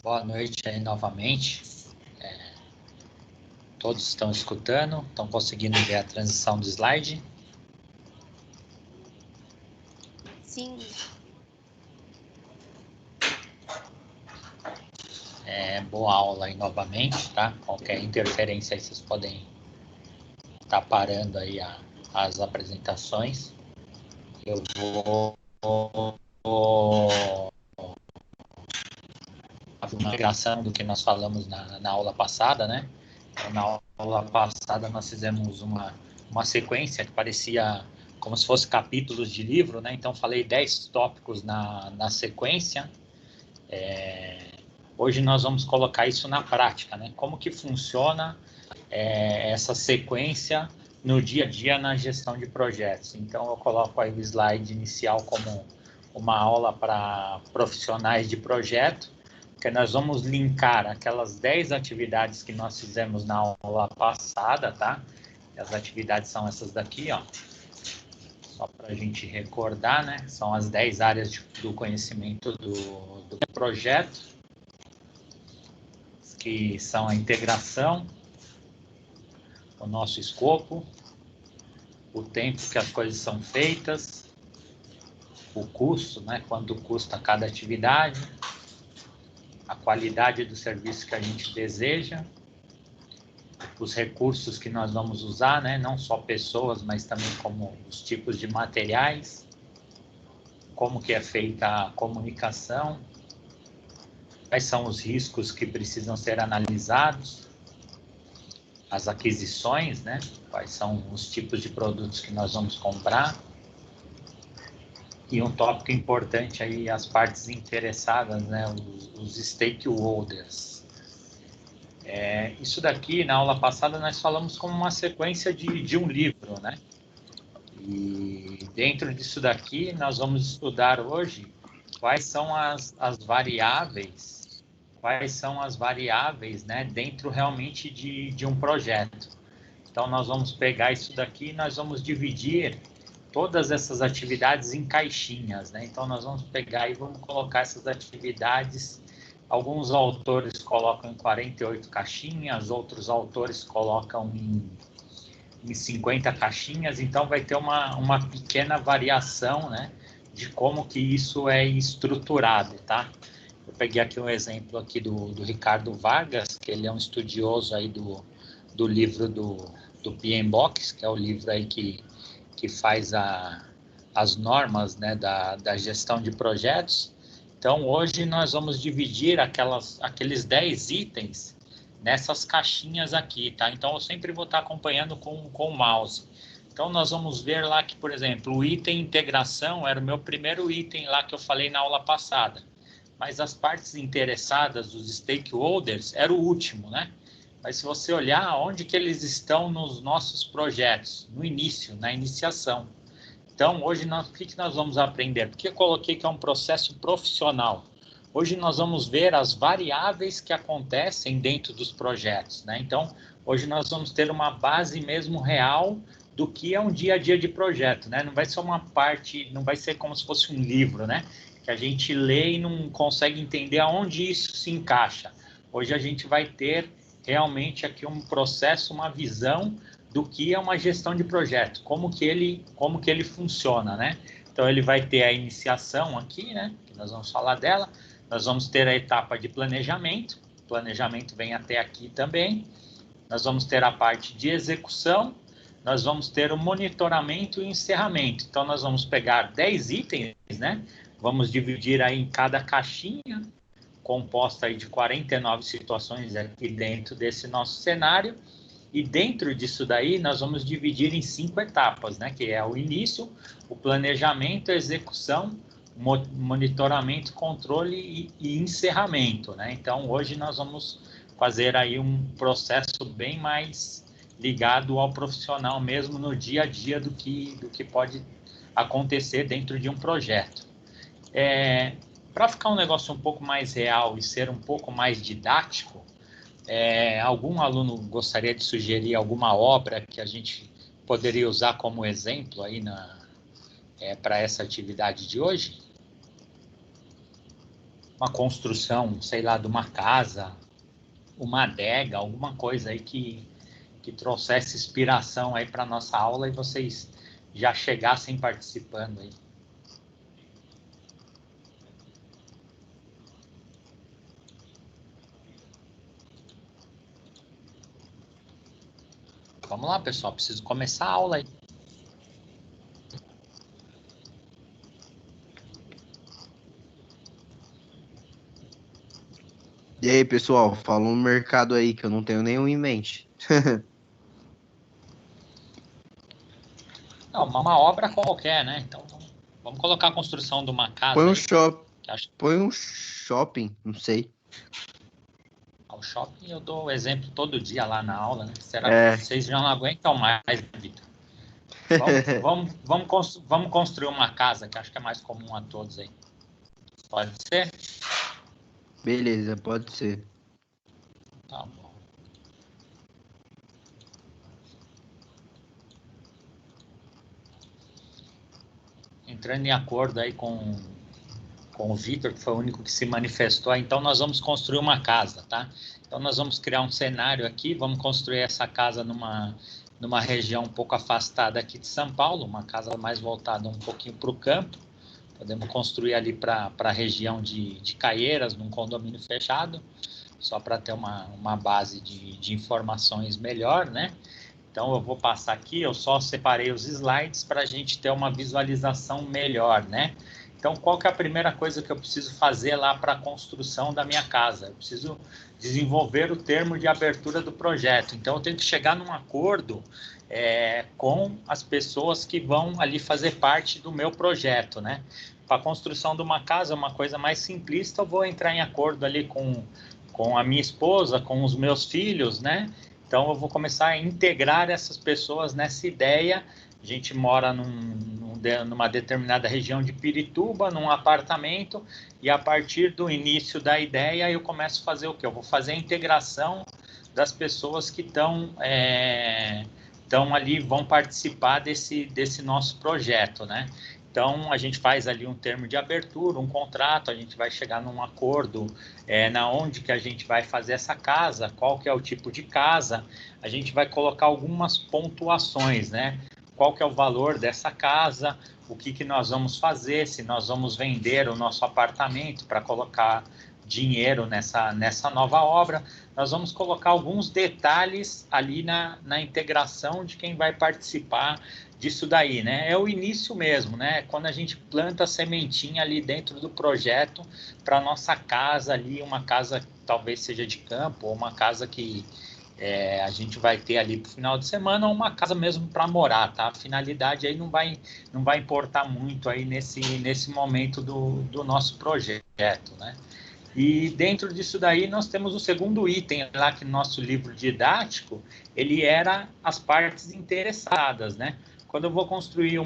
Boa noite aí novamente. Todos estão escutando? Estão conseguindo ver a transição do slide? Sim. Boa aula aí novamente, tá? Qualquer interferência aí vocês podem estar parando aí as apresentações. Eu vou fazer uma migração do que nós falamos na aula passada, né? Então, na aula passada nós fizemos uma sequência que parecia como se fosse capítulos de livro, né? Então falei 10 tópicos na sequência. Hoje nós vamos colocar isso na prática, né? Como que funciona essa sequência no dia a dia na gestão de projetos. Então eu coloco aí o slide inicial como uma aula para profissionais de projeto, que nós vamos linkar aquelas 10 atividades que nós fizemos na aula passada, tá? As atividades são essas daqui, ó. Só para a gente recordar, né? São as 10 áreas do conhecimento do projeto, que são a integração, o nosso escopo, o tempo que as coisas são feitas, o custo, né? Quanto custa cada atividade, a qualidade do serviço que a gente deseja, os recursos que nós vamos usar, né? Não só pessoas, mas também como os tipos de materiais, como que é feita a comunicação, quais são os riscos que precisam ser analisados, as aquisições, né? Quais são os tipos de produtos que nós vamos comprar. E um tópico importante aí, as partes interessadas, né? Os stakeholders. Isso daqui, na aula passada, nós falamos como uma sequência de um livro, né? E dentro disso daqui, nós vamos estudar hoje quais são as variáveis, né, dentro realmente de um projeto. Então, nós vamos pegar isso daqui e nós vamos dividir todas essas atividades em caixinhas, né? Então, nós vamos pegar e vamos colocar essas atividades. Alguns autores colocam em 48 caixinhas, outros autores colocam em 50 caixinhas, então vai ter uma pequena variação, né, de como que isso é estruturado, tá? Eu peguei aqui um exemplo aqui do Ricardo Vargas, que ele é um estudioso aí do livro do PMBOK, que é o livro aí que faz as normas, né, da gestão de projetos. Então, hoje nós vamos dividir aqueles 10 itens nessas caixinhas aqui, tá? Então, eu sempre vou estar acompanhando com o mouse. Então, nós vamos ver lá que, por exemplo, o item integração era o meu primeiro item lá que eu falei na aula passada. Mas as partes interessadas, os stakeholders, era o último, né? Mas se você olhar onde que eles estão nos nossos projetos, no início, na iniciação. Então, hoje, o que nós vamos aprender? Porque eu coloquei que é um processo profissional. Hoje nós vamos ver as variáveis que acontecem dentro dos projetos, né? Então, hoje nós vamos ter uma base mesmo real do que é um dia a dia de projeto, né? Não vai ser uma parte, não vai ser como se fosse um livro, né? Que a gente lê e não consegue entender aonde isso se encaixa. Hoje a gente vai ter realmente aqui um processo, uma visão do que é uma gestão de projeto, como que ele funciona, né? Então, ele vai ter a iniciação aqui, né? Que nós vamos falar dela. Nós vamos ter a etapa de planejamento. O planejamento vem até aqui também. Nós vamos ter a parte de execução. Nós vamos ter o monitoramento e encerramento. Então, nós vamos pegar 10 itens, né? Vamos dividir aí em cada caixinha, composta aí de 49 situações aqui dentro desse nosso cenário. E dentro disso daí, nós vamos dividir em 5 etapas, né? Que é o início, o planejamento, a execução, monitoramento, controle e encerramento, né? Então, hoje nós vamos fazer aí um processo bem mais ligado ao profissional mesmo no dia a dia do que pode acontecer dentro de um projeto. Para ficar um negócio um pouco mais real e ser um pouco mais didático, algum aluno gostaria de sugerir alguma obra que a gente poderia usar como exemplo aí para essa atividade de hoje? uma construção, sei lá, de uma casa, uma adega, alguma coisa aí que trouxesse inspiração aí para nossa aula e vocês já chegassem participando aí. Vamos lá, pessoal, preciso começar a aula aí. E aí, pessoal, fala um mercado aí que eu não tenho nenhum em mente. Não, uma obra qualquer, né? Então, vamos colocar a construção de uma casa. Põe um aí, shop, que acho... põe um shopping, não sei. Ao shopping eu dou exemplo todo dia lá na aula, né? Será É. que vocês já não aguentam mais, Vitor? Vamos construir uma casa, que acho que é mais comum a todos aí. Pode ser? Beleza, pode ser. Tá bom. Entrando em acordo aí com o Vitor, que foi o único que se manifestou, então nós vamos construir uma casa, tá? Então nós vamos criar um cenário aqui, vamos construir essa casa numa região um pouco afastada aqui de São Paulo, uma casa mais voltada um pouquinho para o campo. Podemos construir ali para a região de Caieiras, num condomínio fechado, só para ter uma base de informações melhor, né? Então eu vou passar aqui, eu só separei os slides para a gente ter uma visualização melhor, né? Então, qual que é a primeira coisa que eu preciso fazer lá para a construção da minha casa? Eu preciso desenvolver o termo de abertura do projeto. Então, eu tenho que chegar num acordo com as pessoas que vão ali fazer parte do meu projeto, né? Para a construção de uma casa, uma coisa mais simplista, eu vou entrar em acordo ali com a minha esposa, com os meus filhos, né? Então, eu vou começar a integrar essas pessoas nessa ideia. A gente mora numa determinada região de Pirituba, num apartamento, e a partir do início da ideia, eu começo a fazer o quê? Eu vou fazer a integração das pessoas que estão ali, vão participar desse nosso projeto, né? Então, a gente faz ali um termo de abertura, um contrato, a gente vai chegar num acordo na onde que a gente vai fazer essa casa, qual que é o tipo de casa, a gente vai colocar algumas pontuações, né? Qual que é o valor dessa casa, o que nós vamos fazer, se nós vamos vender o nosso apartamento para colocar dinheiro nessa nova obra. Nós vamos colocar alguns detalhes ali na integração de quem vai participar disso daí, né? É o início mesmo, né? Quando a gente planta a sementinha ali dentro do projeto para nossa casa ali, uma casa que talvez seja de campo, ou uma casa que a gente vai ter ali para o final de semana, ou uma casa mesmo para morar, tá? A finalidade aí não vai importar muito aí nesse momento do nosso projeto, né? E dentro disso daí nós temos o segundo item lá que no nosso livro didático, ele era as partes interessadas, né? Quando eu vou construir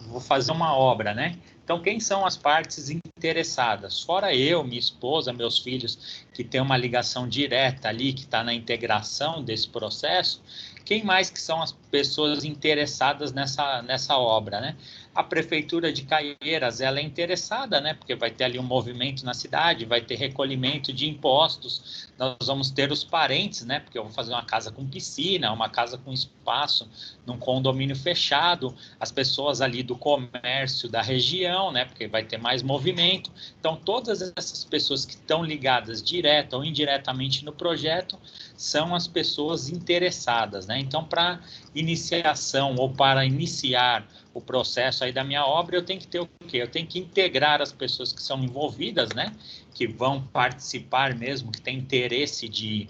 vou fazer uma obra, né? Então, quem são as partes interessadas? Fora eu, minha esposa, meus filhos, que tem uma ligação direta ali, que está na integração desse processo, quem mais que são as pessoas interessadas nessa obra, né? A Prefeitura de Caieiras, ela é interessada, né? Porque vai ter ali um movimento na cidade, vai ter recolhimento de impostos, nós vamos ter os parentes, né? Porque eu vou fazer uma casa com piscina, uma casa com espaço, num condomínio fechado, as pessoas ali do comércio da região, né? Porque vai ter mais movimento. Então, todas essas pessoas que estão ligadas direta ou indiretamente no projeto são as pessoas interessadas, né? Então, para iniciação ou para iniciar o processo aí da minha obra, eu tenho que ter o quê? Eu tenho que integrar as pessoas que são envolvidas, né? Que vão participar mesmo, que têm interesse de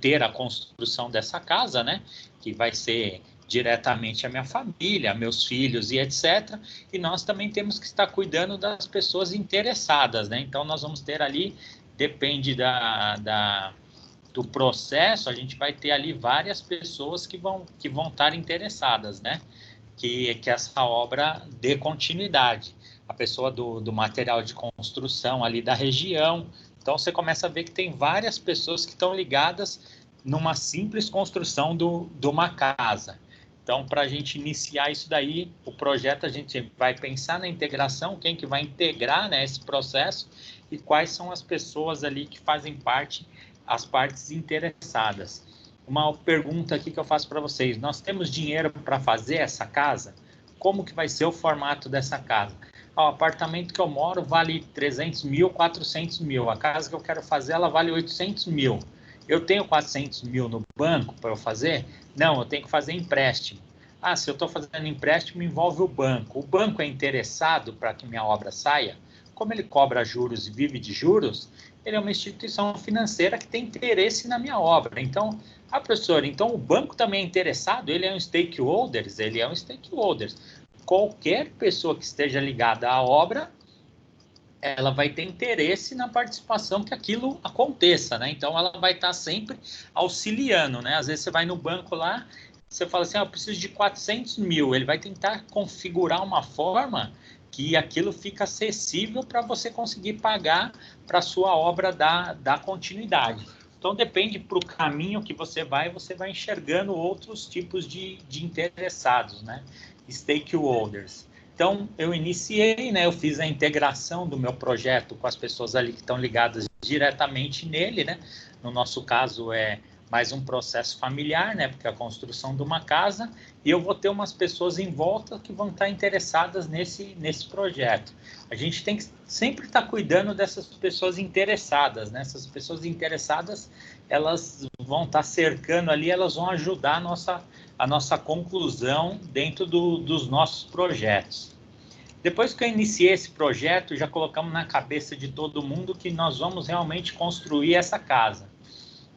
ter a construção dessa casa, né? Que vai ser diretamente a minha família, meus filhos e etc. E nós também temos que estar cuidando das pessoas interessadas, né? Então, nós vamos ter ali, depende do processo, a gente vai ter ali várias pessoas que vão estar interessadas, né? Que essa obra dê continuidade. A pessoa do material de construção ali da região. Então, você começa a ver que tem várias pessoas que estão ligadas numa simples construção de uma casa. Então, para a gente iniciar isso daí, o projeto, a gente vai pensar na integração, quem que vai integrar, né, esse processo e quais são as pessoas ali que fazem parte, as partes interessadas. Uma pergunta aqui que eu faço para vocês: nós temos dinheiro para fazer essa casa? Como que vai ser o formato dessa casa? O apartamento que eu moro vale 300 mil, 400 mil. A casa que eu quero fazer, ela vale 800 mil. Eu tenho 400 mil no banco para eu fazer? Não, eu tenho que fazer empréstimo. Ah, se eu estou fazendo empréstimo, envolve o banco. O banco é interessado para que minha obra saia? Como ele cobra juros e vive de juros, ele é uma instituição financeira que tem interesse na minha obra. Então, professor, então o banco também é interessado? Ele é um stakeholder? Ele é um stakeholder. Qualquer pessoa que esteja ligada à obra, ela vai ter interesse na participação que aquilo aconteça, né? Então, ela vai estar sempre auxiliando, né? Às vezes você vai no banco lá, você fala assim, eu preciso de 400 mil. Ele vai tentar configurar uma forma que aquilo fica acessível para você conseguir pagar para a sua obra dar continuidade. Então, depende para o caminho que você vai enxergando outros tipos de interessados, né? Stakeholders. Então, eu iniciei, né? Eu fiz a integração do meu projeto com as pessoas ali que estão ligadas diretamente nele, né? No nosso caso, é mais um processo familiar, né? Porque é a construção de uma casa, e eu vou ter umas pessoas em volta que vão estar interessadas nesse projeto. A gente tem que sempre estar cuidando dessas pessoas interessadas, né? Essas pessoas interessadas, elas vão estar cercando ali, elas vão ajudar a nossa conclusão dentro dos nossos projetos. Depois que eu iniciei esse projeto, já colocamos na cabeça de todo mundo que nós vamos realmente construir essa casa.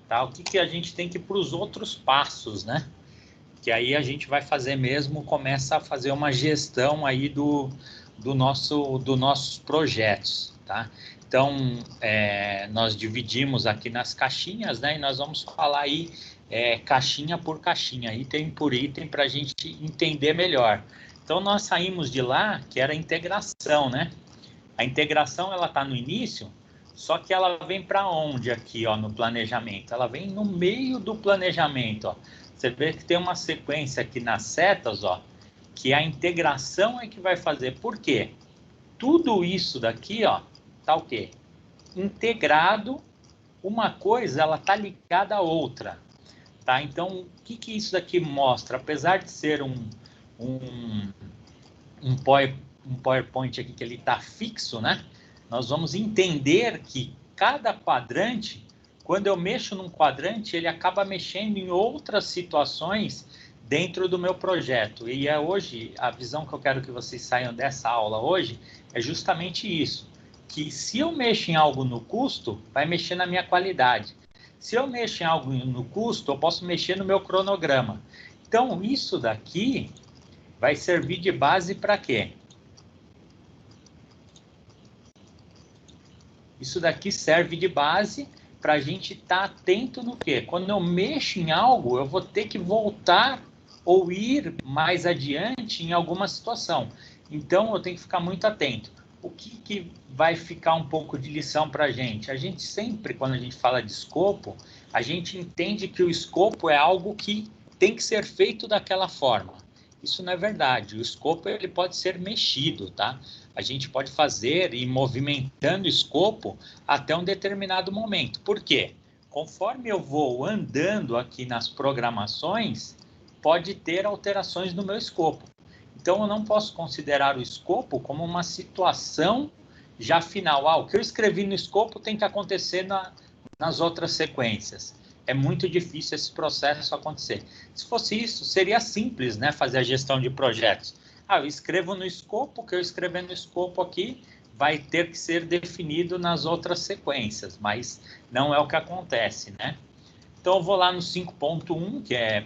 Tá? O que a gente tem que ir para os outros passos, né? Que aí a gente vai fazer mesmo, começa a fazer uma gestão aí dos nossos projetos, tá? Então, nós dividimos aqui nas caixinhas, né? E nós vamos falar aí caixinha por caixinha, item por item, para a gente entender melhor. Então, nós saímos de lá, que era a integração, né? A integração, ela está no início, só que ela vem para onde aqui, ó, no planejamento? Ela vem no meio do planejamento, ó. Você vê que tem uma sequência aqui nas setas, ó, que a integração é que vai fazer. Por quê? Tudo isso daqui, ó, tá o quê? Integrado, uma coisa, ela tá ligada à outra, tá? Então, o que isso daqui mostra? Apesar de ser um PowerPoint aqui que ele está fixo, né? Nós vamos entender que cada quadrante, quando eu mexo num quadrante, ele acaba mexendo em outras situações dentro do meu projeto. E hoje, a visão que eu quero que vocês saiam dessa aula hoje é justamente isso, que se eu mexo em algo no custo, vai mexer na minha qualidade. Se eu mexo em algo no custo, eu posso mexer no meu cronograma. Então, isso daqui vai servir de base para quê? Isso daqui serve de base para a gente estar atento no quê? Quando eu mexo em algo, eu vou ter que voltar ou ir mais adiante em alguma situação. Então, eu tenho que ficar muito atento. O que vai ficar um pouco de lição para a gente? A gente sempre, quando a gente fala de escopo, a gente entende que o escopo é algo que tem que ser feito daquela forma. Isso não é verdade. O escopo ele pode ser mexido, tá? A gente pode fazer e ir movimentando o escopo até um determinado momento. Por quê? Conforme eu vou andando aqui nas programações, pode ter alterações no meu escopo. Então, eu não posso considerar o escopo como uma situação já final. O que eu escrevi no escopo tem que acontecer nas outras sequências. É muito difícil esse processo acontecer. Se fosse isso, seria simples, né, fazer a gestão de projetos. Eu escrevo no escopo, o que eu escrever no escopo aqui vai ter que ser definido nas outras sequências, mas não é o que acontece, né? Então, eu vou lá no 5.1, que é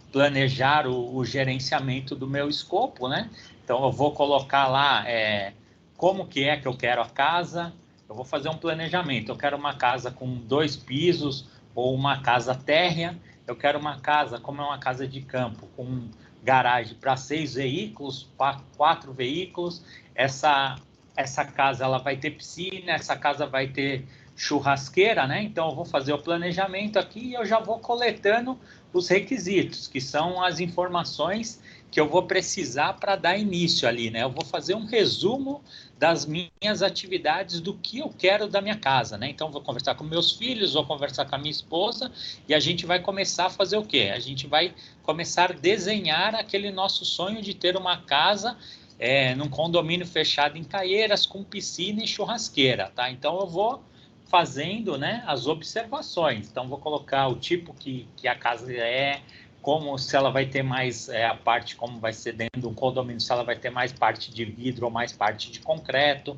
planejar o gerenciamento do meu escopo, né? Então, eu vou colocar lá como que eu quero a casa. Eu vou fazer um planejamento. Eu quero uma casa com 2 pisos ou uma casa térrea. Eu quero uma casa, como é uma casa de campo, com garagem para 6 veículos, 4 veículos. Essa casa ela vai ter piscina, essa casa vai ter churrasqueira, né? Então eu vou fazer o planejamento aqui e eu já vou coletando os requisitos, que são as informações que eu vou precisar para dar início ali, né? Eu vou fazer um resumo das minhas atividades, do que eu quero da minha casa, né? Então, vou conversar com meus filhos, vou conversar com a minha esposa e a gente vai começar a fazer o quê? A gente vai começar a desenhar aquele nosso sonho de ter uma casa num condomínio fechado em Caieiras, com piscina e churrasqueira, tá? Então, eu vou fazendo, né, as observações. Então, vou colocar o tipo que a casa como se ela vai ter mais a parte, como vai ser dentro de um condomínio, se ela vai ter mais parte de vidro ou mais parte de concreto,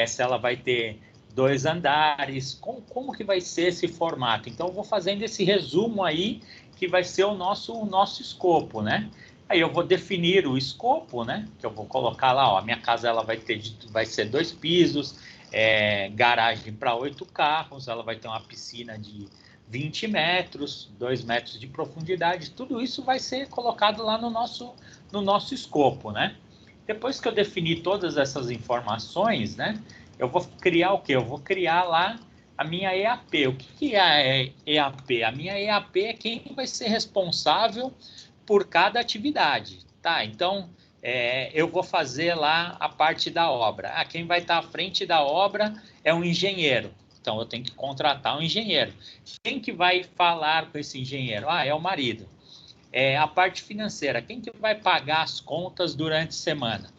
se ela vai ter 2 andares, como que vai ser esse formato. Então, eu vou fazendo esse resumo aí, que vai ser o nosso escopo, né? Aí eu vou definir o escopo, né? Que eu vou colocar lá, ó, a minha casa ela vai ser 2 pisos, garagem para 8 carros, ela vai ter uma piscina de 20 metros, 2 metros de profundidade, tudo isso vai ser colocado lá no nosso escopo, né? Depois que eu definir todas essas informações, né, eu vou criar o quê? Eu vou criar lá a minha EAP. O que é a EAP? A minha EAP é quem vai ser responsável por cada atividade, tá? Então, eu vou fazer lá a parte da obra. Quem vai estar à frente da obra é um engenheiro. Então, eu tenho que contratar um engenheiro. Quem que vai falar com esse engenheiro? É o marido. A parte financeira. Quem que vai pagar as contas durante a semana?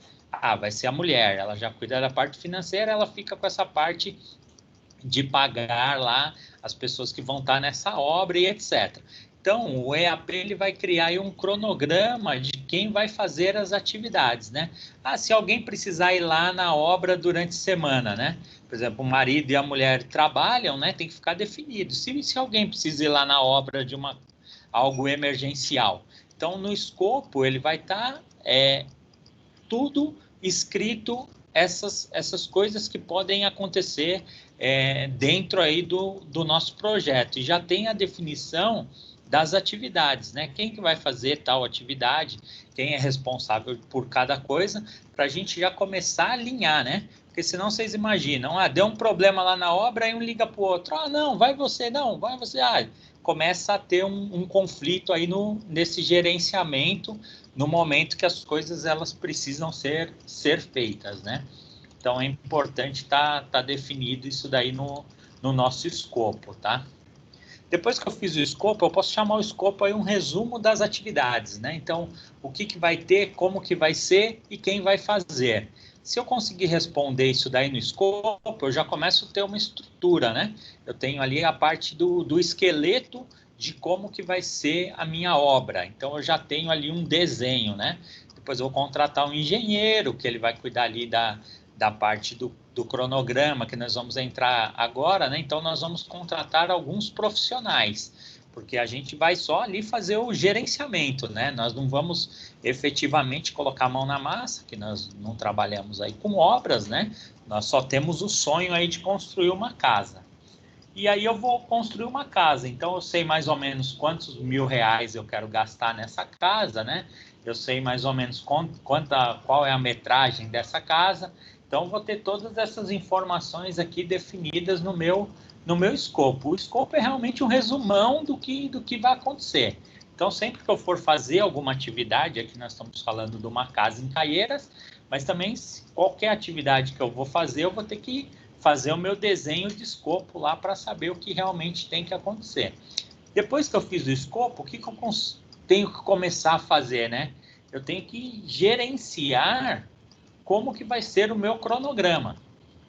Vai ser a mulher. Ela já cuida da parte financeira, ela fica com essa parte de pagar lá as pessoas que vão estar nessa obra e etc. Então, o EAP ele vai criar aí um cronograma de quem vai fazer as atividades, né? Se alguém precisar ir lá na obra durante a semana, né? Por exemplo, o marido e a mulher trabalham, né? Tem que ficar definido. Se alguém precisa ir lá na obra de algo emergencial. Então, no escopo, ele vai estar tudo escrito, essas coisas que podem acontecer dentro aí do nosso projeto. E já tem a definição das atividades, né? Quem que vai fazer tal atividade, quem é responsável por cada coisa, para a gente já começar a alinhar, né? Porque senão vocês imaginam, deu um problema lá na obra, aí um liga para o outro, não, vai você, começa a ter um conflito aí nesse gerenciamento, no momento que as coisas elas precisam ser feitas, né? Então, é importante tá definido isso daí no nosso escopo, tá? Depois que eu fiz o escopo, eu posso chamar o escopo aí um resumo das atividades, né? Então, o que vai ter, como que vai ser e quem vai fazer. Se eu conseguir responder isso daí no escopo, eu já começo a ter uma estrutura, né? Eu tenho ali a parte do esqueleto de como que vai ser a minha obra. Então, eu já tenho ali um desenho, né? Depois eu vou contratar um engenheiro, que ele vai cuidar ali da parte do cronograma, que nós vamos entrar agora, né? Então, nós vamos contratar alguns profissionais, porque a gente vai só ali fazer o gerenciamento, né? Nós não vamos efetivamente colocar a mão na massa, que nós não trabalhamos aí com obras, né? Nós só temos o sonho aí de construir uma casa. E aí eu vou construir uma casa, então eu sei mais ou menos quantos R$ 1.000 eu quero gastar nessa casa, né? Eu sei mais ou menos qual é a metragem dessa casa. Então, vou ter todas essas informações aqui definidas no meu escopo. O escopo é realmente um resumão do que vai acontecer. Então, sempre que eu for fazer alguma atividade, aqui nós estamos falando de uma casa em Caieiras, mas também qualquer atividade que eu vou fazer, eu vou ter que fazer o meu desenho de escopo lá para saber o que realmente tem que acontecer. Depois que eu fiz o escopo, o que eu tenho que começar a fazer, né? Eu tenho que gerenciar como que vai ser o meu cronograma.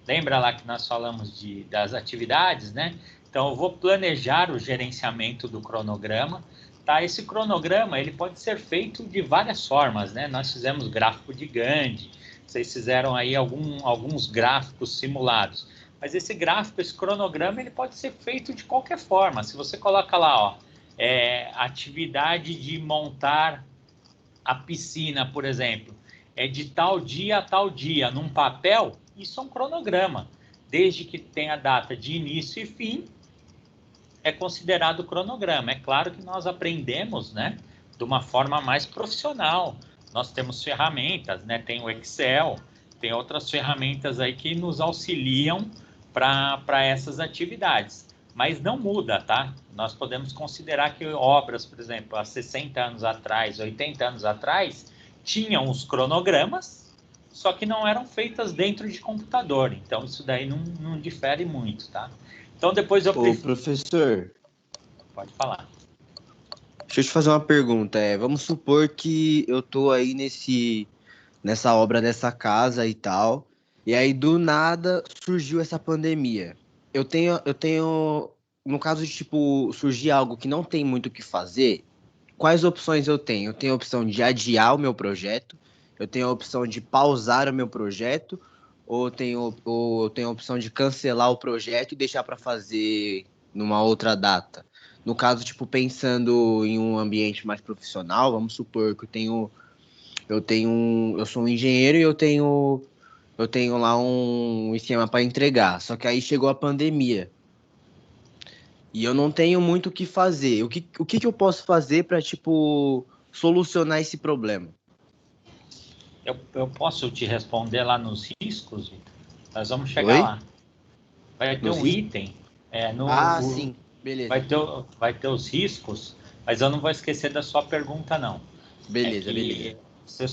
Lembra lá que nós falamos das atividades, né? Então, eu vou planejar o gerenciamento do cronograma, tá? Esse cronograma, ele pode ser feito de várias formas, né? Nós fizemos gráfico de Gantt, vocês fizeram aí alguns gráficos simulados. Mas esse cronograma, ele pode ser feito de qualquer forma. Se você coloca lá, atividade de montar a piscina, por exemplo, de tal dia a tal dia, num papel, isso é um cronograma. Desde que tenha data de início e fim, é considerado cronograma. É claro que nós aprendemos, né, de uma forma mais profissional. Nós temos ferramentas, né, tem o Excel, tem outras ferramentas aí que nos auxiliam para essas atividades. Mas não muda, tá? Nós podemos considerar que obras, por exemplo, há 60 anos atrás, 80 anos atrás, tinham os cronogramas, só que não eram feitas dentro de computador. Então, isso daí não difere muito, tá? Então, depois eu Ô, professor, Pode falar. deixa eu te fazer uma pergunta. Vamos supor que eu tô aí nessa obra dessa casa e tal, e aí do nada surgiu essa pandemia. Eu tenho, no caso de tipo surgir algo que não tem muito o que fazer, quais opções eu tenho? Eu tenho a opção de adiar o meu projeto, eu tenho a opção de pausar o meu projeto, ou eu tenho a opção de cancelar o projeto e deixar para fazer numa outra data. No caso, tipo, pensando em um ambiente mais profissional, vamos supor que eu sou um engenheiro e eu tenho lá um esquema para entregar. Só que aí chegou a pandemia e eu não tenho muito o que fazer. O que eu posso fazer para, tipo, solucionar esse problema? Eu posso te responder lá nos riscos, Vitor? Nós vamos chegar Oi? lá. Vai ter Nos um ris- item, Ah, sim, beleza. vai ter os riscos, mas eu não vou esquecer da sua pergunta, não. É Beleza, beleza. que você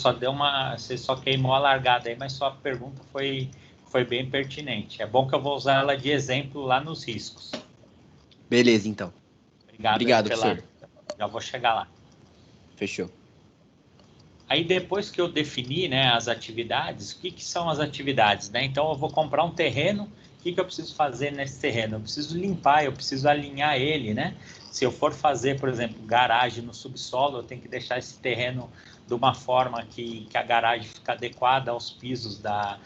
só queimou a largada aí, mas sua pergunta foi bem pertinente. É bom que eu vou usar ela de exemplo lá nos riscos. Beleza, então. Obrigado aí Obrigado, professor. já vou chegar lá. Fechou. Aí depois que eu defini, né, as atividades, o que são as atividades, né? Então eu vou comprar um terreno, o que eu preciso fazer nesse terreno? Eu preciso limpar, eu preciso alinhar ele, né? Se eu for fazer, por exemplo, garagem no subsolo, eu tenho que deixar esse terreno de uma forma que a garagem fica adequada aos pisos da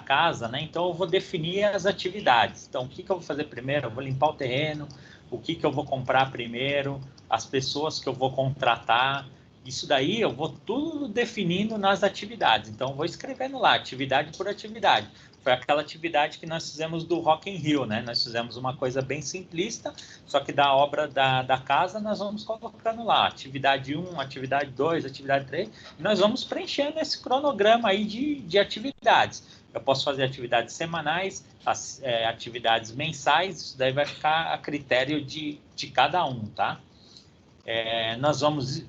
casa, né? Então eu vou definir as atividades. Então o que eu vou fazer primeiro? Eu vou limpar o terreno, o que eu vou comprar primeiro, as pessoas que eu vou contratar. Isso daí eu vou tudo definindo nas atividades. Então, vou escrevendo lá, atividade por atividade. Foi aquela atividade que nós fizemos do Rock in Rio, né? Nós fizemos uma coisa bem simplista, só que da obra da casa nós vamos colocando lá. Atividade 1, atividade 2, atividade 3. E nós vamos preenchendo esse cronograma aí de atividades. Eu posso fazer atividades semanais, atividades mensais, isso daí vai ficar a critério de cada um, tá? Nós vamos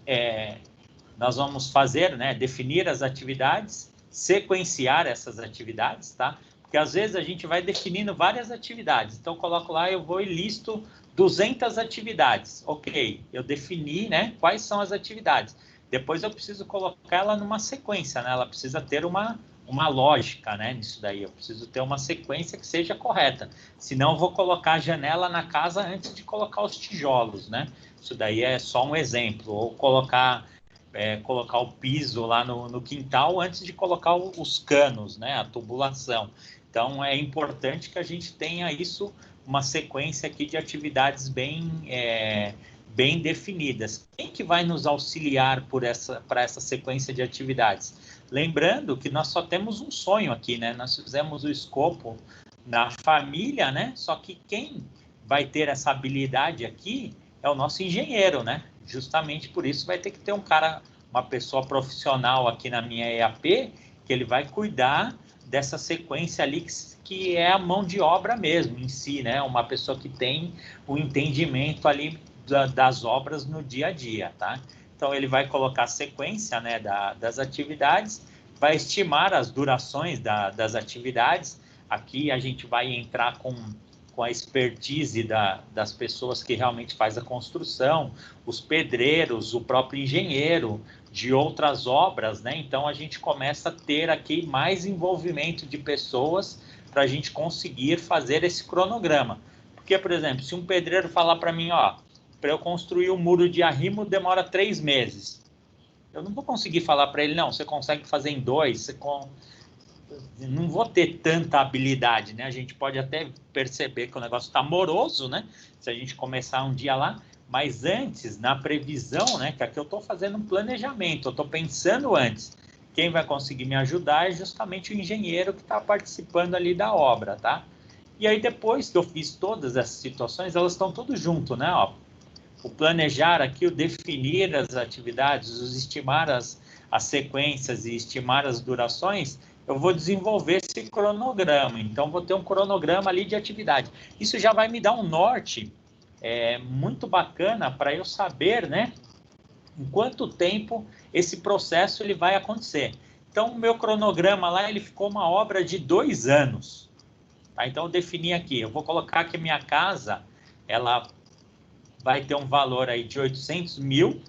fazer, né, definir as atividades, sequenciar essas atividades, tá? Porque às vezes a gente vai definindo várias atividades. Então, eu coloco lá, eu vou e listo 200 atividades. Ok, eu defini, né, quais são as atividades. Depois eu preciso colocar ela numa sequência, né? Ela precisa ter uma lógica, né, nisso daí. Eu preciso ter uma sequência que seja correta. Senão, eu vou colocar a janela na casa antes de colocar os tijolos, né? Isso daí é só um exemplo. Ou colocar o piso lá no quintal antes de colocar os canos, né? A tubulação. Então, é importante que a gente tenha isso, uma sequência aqui de atividades bem definidas. Quem que vai nos auxiliar para essa sequência de atividades? Lembrando que nós só temos um sonho aqui, né? Nós fizemos o escopo na família, né? Só que quem vai ter essa habilidade aqui é o nosso engenheiro, né? Justamente por isso vai ter que ter uma pessoa profissional aqui na minha EAP, que ele vai cuidar dessa sequência ali que é a mão de obra mesmo em si, né? Uma pessoa que tem o entendimento ali das obras no dia a dia, tá? Então ele vai colocar a sequência, né, das atividades, vai estimar as durações das atividades. Aqui a gente vai entrar com a expertise das pessoas que realmente faz a construção, os pedreiros, o próprio engenheiro de outras obras, né? Então a gente começa a ter aqui mais envolvimento de pessoas para a gente conseguir fazer esse cronograma. Porque, por exemplo, se um pedreiro falar para mim, ó, para eu construir um muro de arrimo demora 3 meses, eu não vou conseguir falar para ele, não, você consegue fazer em 2, não vou ter tanta habilidade, né? A gente pode até perceber que o negócio está moroso, né? Se a gente começar um dia lá, mas antes, na previsão, né? Que aqui eu estou fazendo um planejamento, eu estou pensando antes. Quem vai conseguir me ajudar é justamente o engenheiro que está participando ali da obra, tá? E aí, depois que eu fiz todas essas situações, elas estão tudo junto, né? Ó, o planejar aqui, o definir as atividades, os estimar as sequências e estimar as durações, eu vou desenvolver esse cronograma. Então, vou ter um cronograma ali de atividade. Isso já vai me dar um norte muito bacana para eu saber, né, em quanto tempo esse processo ele vai acontecer. Então, o meu cronograma lá, ele ficou uma obra de 2 anos. Tá? Então, eu defini aqui, eu vou colocar que a minha casa, ela vai ter um valor aí de 800 mil,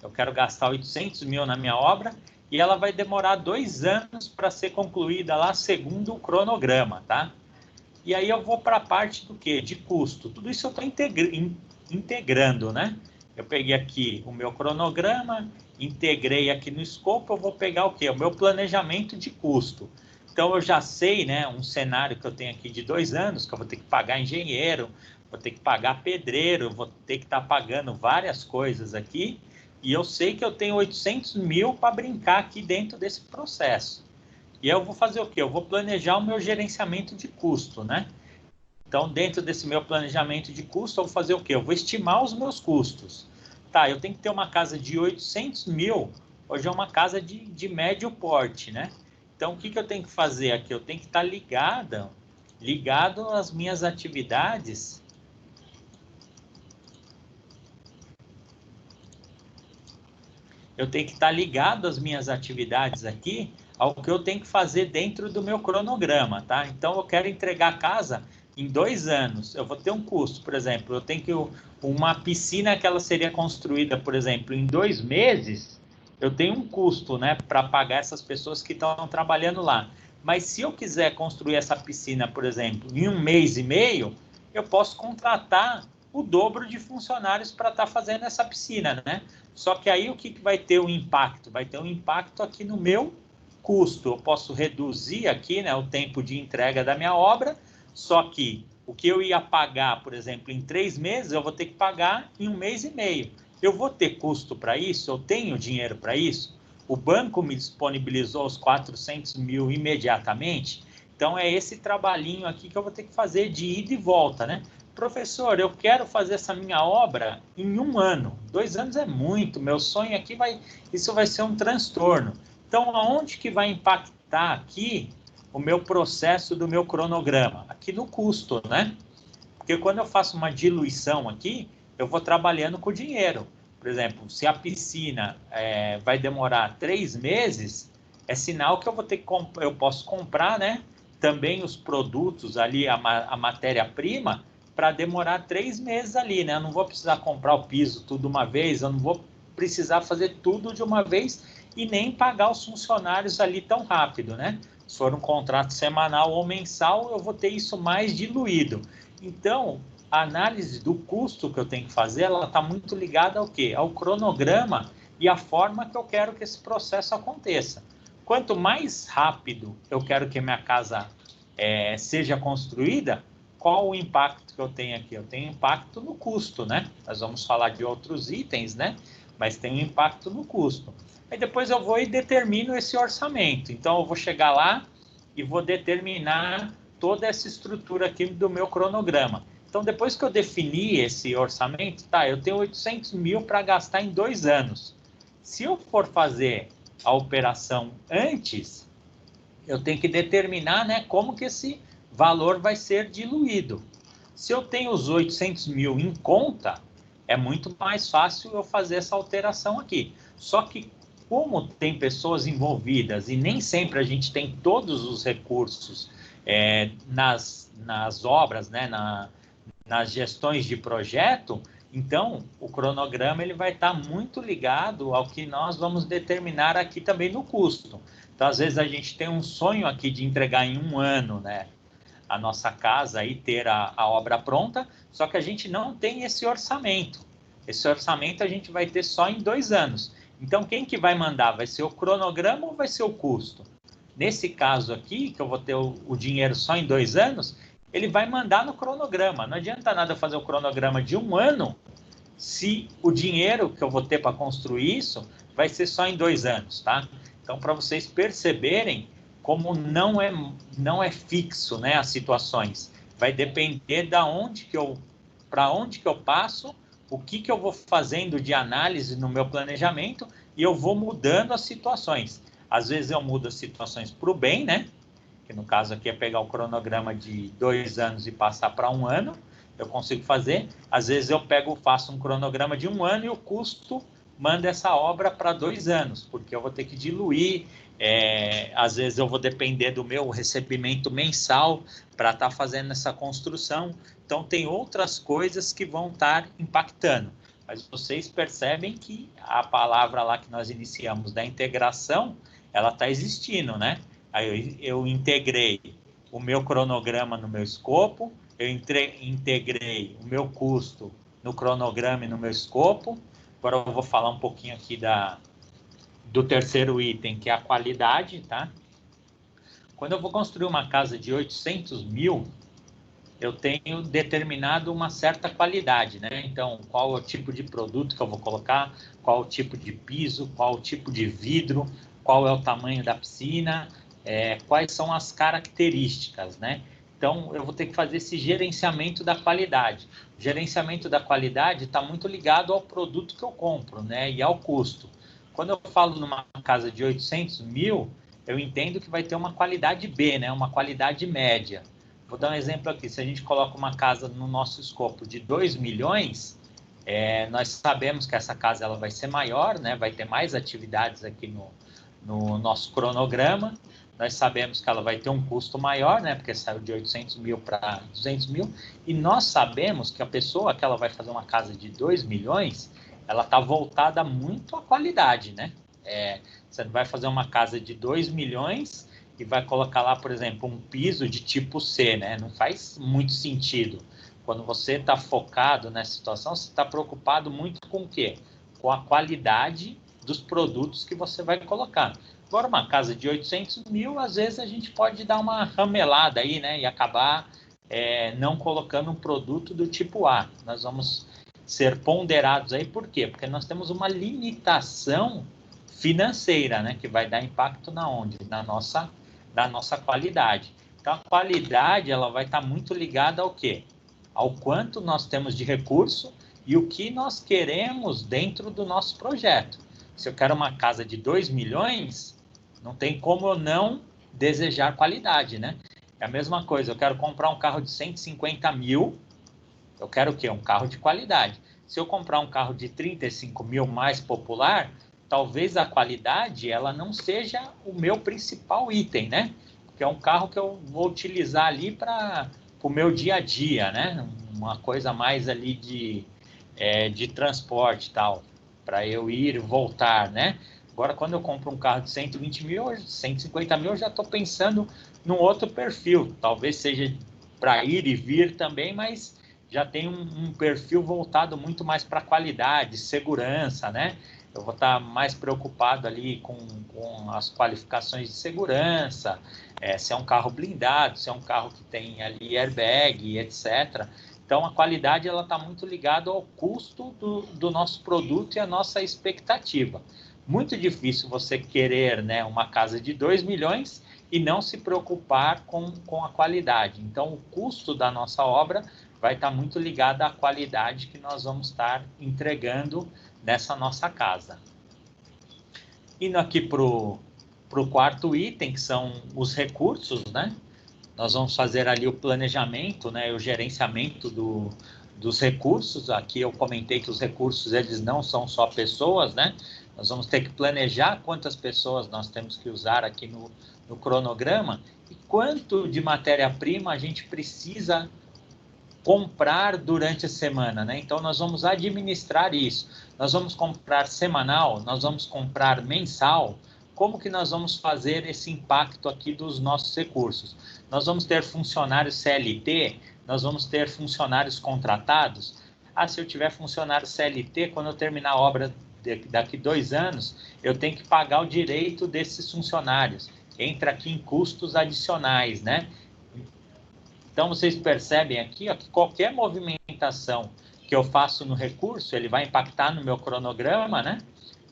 eu quero gastar 800 mil na minha obra, e ela vai demorar 2 anos para ser concluída lá, segundo o cronograma, tá? E aí eu vou para a parte do quê? De custo. Tudo isso eu estou integrando, né? Eu peguei aqui o meu cronograma, integrei aqui no escopo, eu vou pegar o quê? O meu planejamento de custo. Então, eu já sei, né, um cenário que eu tenho aqui de 2 anos, que eu vou ter que pagar engenheiro, vou ter que pagar pedreiro, vou ter que estar pagando várias coisas aqui, e eu sei que eu tenho 800 mil para brincar aqui dentro desse processo. E aí eu vou fazer o quê? Eu vou planejar o meu gerenciamento de custo, né? Então, dentro desse meu planejamento de custo, eu vou fazer o quê? Eu vou estimar os meus custos. Tá, eu tenho que ter uma casa de 800 mil, hoje é uma casa de médio porte, né? Então, o que eu tenho que fazer aqui? Eu tenho que estar ligado às minhas atividades. Eu tenho que estar ligado às minhas atividades aqui, ao que eu tenho que fazer dentro do meu cronograma, tá? Então, eu quero entregar a casa em 2 anos. Eu vou ter um custo, por exemplo, eu tenho que uma piscina que ela seria construída, por exemplo, em 2 meses, eu tenho um custo, né, para pagar essas pessoas que estão trabalhando lá. Mas se eu quiser construir essa piscina, por exemplo, em 1 mês e meio, eu posso contratar o dobro de funcionários para estar fazendo essa piscina, né? Só que aí o que vai ter o impacto? Vai ter um impacto aqui no meu custo. Eu posso reduzir aqui, né, o tempo de entrega da minha obra, só que o que eu ia pagar, por exemplo, em 3 meses, eu vou ter que pagar em 1 mês e meio. Eu vou ter custo para isso? Eu tenho dinheiro para isso? O banco me disponibilizou os 400 mil imediatamente? Então, é esse trabalhinho aqui que eu vou ter que fazer de ida e volta, né? Professor, eu quero fazer essa minha obra em 1 ano. 2 anos é muito, meu sonho aqui isso vai ser um transtorno. Então, aonde que vai impactar aqui o meu processo do meu cronograma? Aqui no custo, né? Porque quando eu faço uma diluição aqui, eu vou trabalhando com dinheiro. Por exemplo, se a piscina vai demorar 3 meses, é sinal que eu vou ter que eu posso comprar, né? Também os produtos ali, a matéria-prima, para demorar 3 meses ali, né? Eu não vou precisar comprar o piso tudo de uma vez, eu não vou precisar fazer tudo de uma vez e nem pagar os funcionários ali tão rápido, né? Se for um contrato semanal ou mensal, eu vou ter isso mais diluído. Então, a análise do custo que eu tenho que fazer, ela está muito ligada ao quê? Ao cronograma e à forma que eu quero que esse processo aconteça. Quanto mais rápido eu quero que minha casa seja construída, qual o impacto que eu tenho aqui? Eu tenho impacto no custo, né? Nós vamos falar de outros itens, né? Mas tem um impacto no custo. Aí depois eu vou e determino esse orçamento. Então, eu vou chegar lá e vou determinar toda essa estrutura aqui do meu cronograma. Então, depois que eu defini esse orçamento, tá, eu tenho 800 mil para gastar em 2 anos. Se eu for fazer a operação antes, eu tenho que determinar, né, como que esse valor vai ser diluído. Se eu tenho os 800 mil em conta, é muito mais fácil eu fazer essa alteração aqui. Só que, como tem pessoas envolvidas e nem sempre a gente tem todos os recursos nas obras, né, nas gestões de projeto, então o cronograma ele vai estar muito ligado ao que nós vamos determinar aqui também no custo. Então, às vezes a gente tem um sonho aqui de entregar em 1 ano, né, a nossa casa e ter a obra pronta, só que a gente não tem esse orçamento. Esse orçamento a gente vai ter só em 2 anos. Então, quem que vai mandar? Vai ser o cronograma ou vai ser o custo? Nesse caso aqui, que eu vou ter o dinheiro só em 2 anos, ele vai mandar no cronograma. Não adianta nada fazer o cronograma de 1 ano se o dinheiro que eu vou ter para construir isso vai ser só em 2 anos, tá? Então, para vocês perceberem como não é fixo, né, as situações. Vai depender para onde que eu passo, o que eu vou fazendo de análise no meu planejamento e eu vou mudando as situações. Às vezes eu mudo as situações para o bem, né? Que no caso aqui é pegar o cronograma de 2 anos e passar para 1 ano, eu consigo fazer. Às vezes eu faço um cronograma de 1 ano e o custo manda essa obra para 2 anos, porque eu vou ter que diluir, às vezes eu vou depender do meu recebimento mensal para estar fazendo essa construção. Então tem outras coisas que vão estar impactando. Mas vocês percebem que a palavra lá que nós iniciamos da integração, ela está existindo, né? Aí eu integrei o meu cronograma no meu escopo, eu integrei o meu custo no cronograma e no meu escopo. Agora eu vou falar um pouquinho aqui do terceiro item, que é a qualidade, tá? Quando eu vou construir uma casa de 800 mil, eu tenho determinado uma certa qualidade, né? Então, qual é o tipo de produto que eu vou colocar, qual é o tipo de piso, qual é o tipo de vidro, qual é o tamanho da piscina, quais são as características, né? Então, eu vou ter que fazer esse gerenciamento da qualidade. O gerenciamento da qualidade está muito ligado ao produto que eu compro, né? E ao custo. Quando eu falo numa casa de 800 mil, eu entendo que vai ter uma qualidade B, né? Uma qualidade média. Vou dar um exemplo aqui. Se a gente coloca uma casa no nosso escopo de 2 milhões, nós sabemos que essa casa ela vai ser maior, né? Vai ter mais atividades aqui no nosso cronograma. Nós sabemos que ela vai ter um custo maior, né? Porque saiu de 800 mil para 200 mil. E nós sabemos que a pessoa que ela vai fazer uma casa de 2 milhões, ela está voltada muito à qualidade, né? Você não vai fazer uma casa de 2 milhões e vai colocar lá, por exemplo, um piso de tipo C, né? Não faz muito sentido. Quando você está focado nessa situação, você está preocupado muito com o quê? Com a qualidade dos produtos que você vai colocar. Agora, uma casa de 800 mil, às vezes a gente pode dar uma ramelada aí, né? E acabar não colocando um produto do tipo A. Nós vamos ser ponderados aí, por quê? Porque nós temos uma limitação financeira, né? Que vai dar impacto na onde? Na nossa qualidade. Então, a qualidade, ela vai estar muito ligada ao quê? Ao quanto nós temos de recurso e o que nós queremos dentro do nosso projeto. Se eu quero uma casa de 2 milhões, não tem como eu não desejar qualidade, né? É a mesma coisa, eu quero comprar um carro de 150 mil, eu quero o quê? Um carro de qualidade. Se eu comprar um carro de 35 mil mais popular, talvez a qualidade ela não seja o meu principal item, né? Porque é um carro que eu vou utilizar ali para o meu dia a dia, né? Uma coisa mais ali de transporte e tal, para eu ir e voltar, né? Agora, quando eu compro um carro de 120 mil, 150 mil, eu já estou pensando num outro perfil. Talvez seja para ir e vir também, mas já tem um perfil voltado muito mais para qualidade, segurança, né? Eu vou estar mais preocupado ali com as qualificações de segurança, se é um carro blindado, se é um carro que tem ali airbag, etc. Então, a qualidade ela está muito ligada ao custo do nosso produto e a nossa expectativa. Muito difícil você querer, né, uma casa de 2 milhões e não se preocupar com a qualidade. Então, o custo da nossa obra vai estar muito ligado à qualidade que nós vamos estar entregando nessa nossa casa. Indo aqui para o quarto item, que são os recursos, né? Nós vamos fazer ali o planejamento, né, o gerenciamento dos recursos. Aqui eu comentei que os recursos, eles não são só pessoas, né? Nós vamos ter que planejar quantas pessoas nós temos que usar aqui no cronograma e quanto de matéria-prima a gente precisa comprar durante a semana, né? Então, nós vamos administrar isso. Nós vamos comprar semanal, nós vamos comprar mensal. Como que nós vamos fazer esse impacto aqui dos nossos recursos? Nós vamos ter funcionários CLT, nós vamos ter funcionários contratados. Se eu tiver funcionário CLT, quando eu terminar a obra daqui 2 anos, eu tenho que pagar o direito desses funcionários. Entra aqui em custos adicionais, né? Então, vocês percebem aqui ó, que qualquer movimentação que eu faço no recurso, ele vai impactar no meu cronograma, né?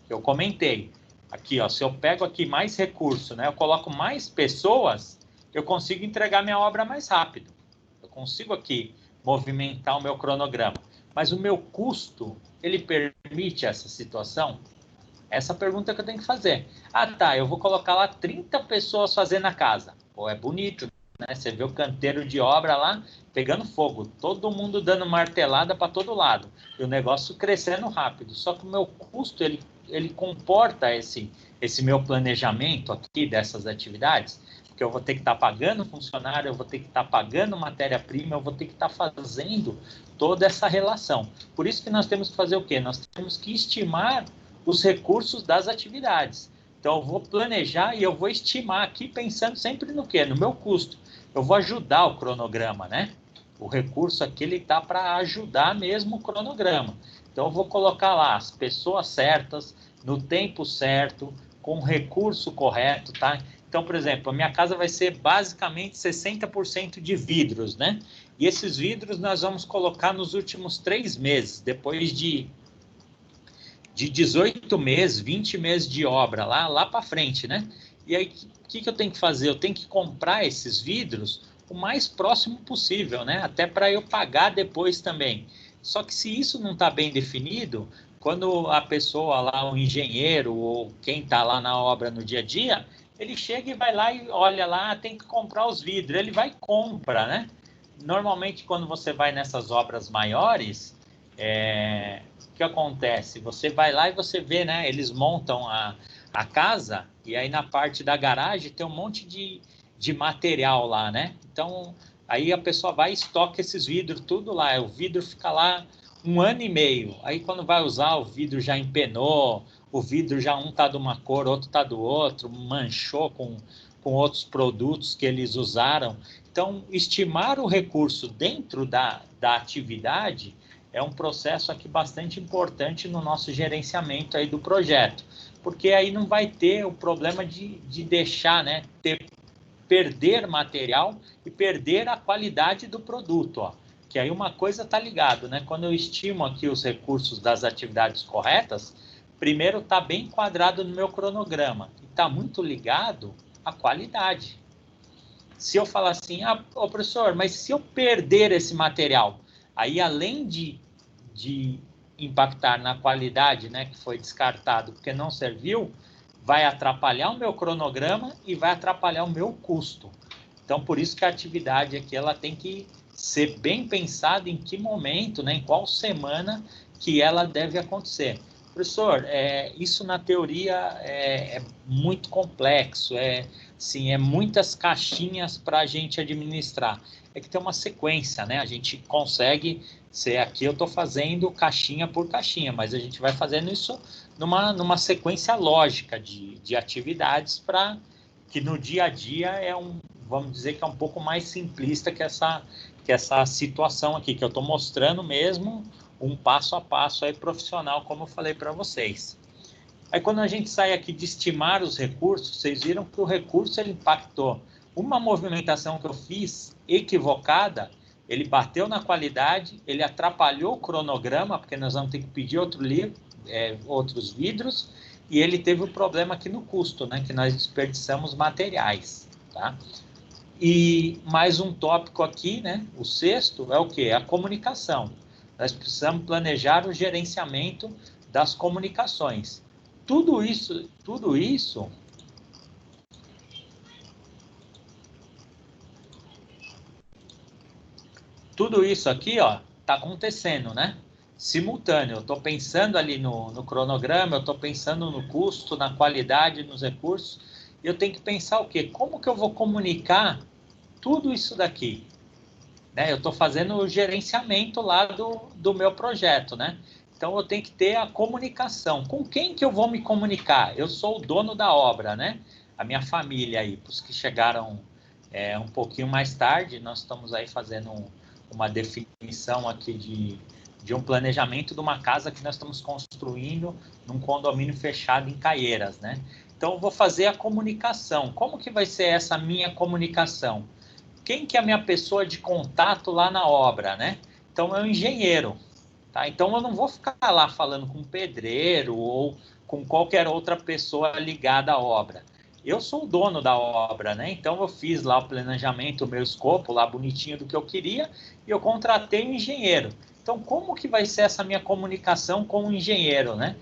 Eu comentei. Aqui, ó, se eu pego aqui mais recurso, né? Eu coloco mais pessoas, eu consigo entregar minha obra mais rápido. Eu consigo aqui movimentar o meu cronograma. Mas o meu custo, ele permite essa situação? Essa pergunta que eu tenho que fazer. Ah, tá, eu vou colocar lá 30 pessoas fazendo a casa. Pô, é bonito, né? Você vê o canteiro de obra lá pegando fogo, todo mundo dando martelada para todo lado, e o negócio crescendo rápido. Só que o meu custo, ele comporta esse meu planejamento aqui dessas atividades, porque eu vou ter que estar pagando funcionário, eu vou ter que estar pagando matéria-prima, eu vou ter que estar fazendo toda essa relação. Por isso que nós temos que fazer o quê? Nós temos que estimar os recursos das atividades. Então, eu vou planejar e eu vou estimar aqui pensando sempre no quê? No meu custo. Eu vou ajudar o cronograma, né? O recurso aqui, ele está para ajudar mesmo o cronograma. Então, eu vou colocar lá as pessoas certas, no tempo certo, com o recurso correto, tá? Então, por exemplo, a minha casa vai ser basicamente 60% de vidros, né? E esses vidros nós vamos colocar nos últimos 3 meses, depois de 18 meses, 20 meses de obra, lá para frente, né? E aí, o que eu tenho que fazer? Eu tenho que comprar esses vidros o mais próximo possível, né? Até para eu pagar depois também. Só que se isso não está bem definido, quando a pessoa lá, o engenheiro ou quem está lá na obra no dia a dia, ele chega e vai lá e olha lá, tem que comprar os vidros. Ele vai e compra, né? Normalmente, quando você vai nessas obras maiores, o que acontece? Você vai lá e você vê, né? Eles montam a casa e aí na parte da garagem tem um monte de material lá, né? Então, aí a pessoa vai e estoca esses vidros tudo lá. O vidro fica lá 1 ano e meio. Aí quando vai usar, o vidro já empenou, o vidro já um tá de uma cor, outro tá do outro, manchou com outros produtos que eles usaram. Então, estimar o recurso dentro da atividade é um processo aqui bastante importante no nosso gerenciamento aí do projeto, porque aí não vai ter o problema de deixar, né, perder material e perder a qualidade do produto, ó. Que aí uma coisa está ligado, né? Quando eu estimo aqui os recursos das atividades corretas, primeiro está bem enquadrado no meu cronograma e está muito ligado à qualidade. Se eu falar assim, professor, mas se eu perder esse material, aí além de impactar na qualidade, né, que foi descartado porque não serviu, vai atrapalhar o meu cronograma e vai atrapalhar o meu custo. Então, por isso que a atividade aqui ela tem que ser bem pensada em que momento, né, em qual semana que ela deve acontecer. Professor, isso na teoria é muito complexo, sim, é muitas caixinhas para a gente administrar. É que tem uma sequência, né? A gente consegue ser aqui, eu estou fazendo caixinha por caixinha, mas a gente vai fazendo isso numa sequência lógica de atividades para que no dia a dia vamos dizer que é um pouco mais simplista que essa situação aqui, que eu estou mostrando mesmo um passo a passo aí profissional, como eu falei para vocês. Aí quando a gente sai aqui de estimar os recursos, vocês viram que o recurso ele impactou. Uma movimentação que eu fiz equivocada, ele bateu na qualidade, ele atrapalhou o cronograma, porque nós vamos ter que pedir outros vidros, e ele teve um problema aqui no custo, né, que nós desperdiçamos materiais, tá? E mais um tópico aqui, né, o sexto, é o quê? A comunicação. Nós precisamos planejar o gerenciamento das comunicações. Tudo isso aqui, ó, tá acontecendo, né? Simultâneo. Eu estou pensando ali no cronograma, eu estou pensando no custo, na qualidade, nos recursos. E eu tenho que pensar o quê? Como que eu vou comunicar tudo isso daqui? Né? Eu estou fazendo o gerenciamento lá do meu projeto, né? Então, eu tenho que ter a comunicação. Com quem que eu vou me comunicar? Eu sou o dono da obra, né? A minha família aí, para os que chegaram um pouquinho mais tarde, nós estamos aí fazendo uma definição aqui de um planejamento de uma casa que nós estamos construindo num condomínio fechado em Caieiras, né? Então, eu vou fazer a comunicação. Como que vai ser essa minha comunicação? Quem que é a minha pessoa de contato lá na obra, né? Então, é o engenheiro. Tá? Então, eu não vou ficar lá falando com um pedreiro ou com qualquer outra pessoa ligada à obra. Eu sou o dono da obra, né? Então, eu fiz lá o planejamento, o meu escopo lá bonitinho do que eu queria e eu contratei um engenheiro. Então, como que vai ser essa minha comunicação com o engenheiro, né?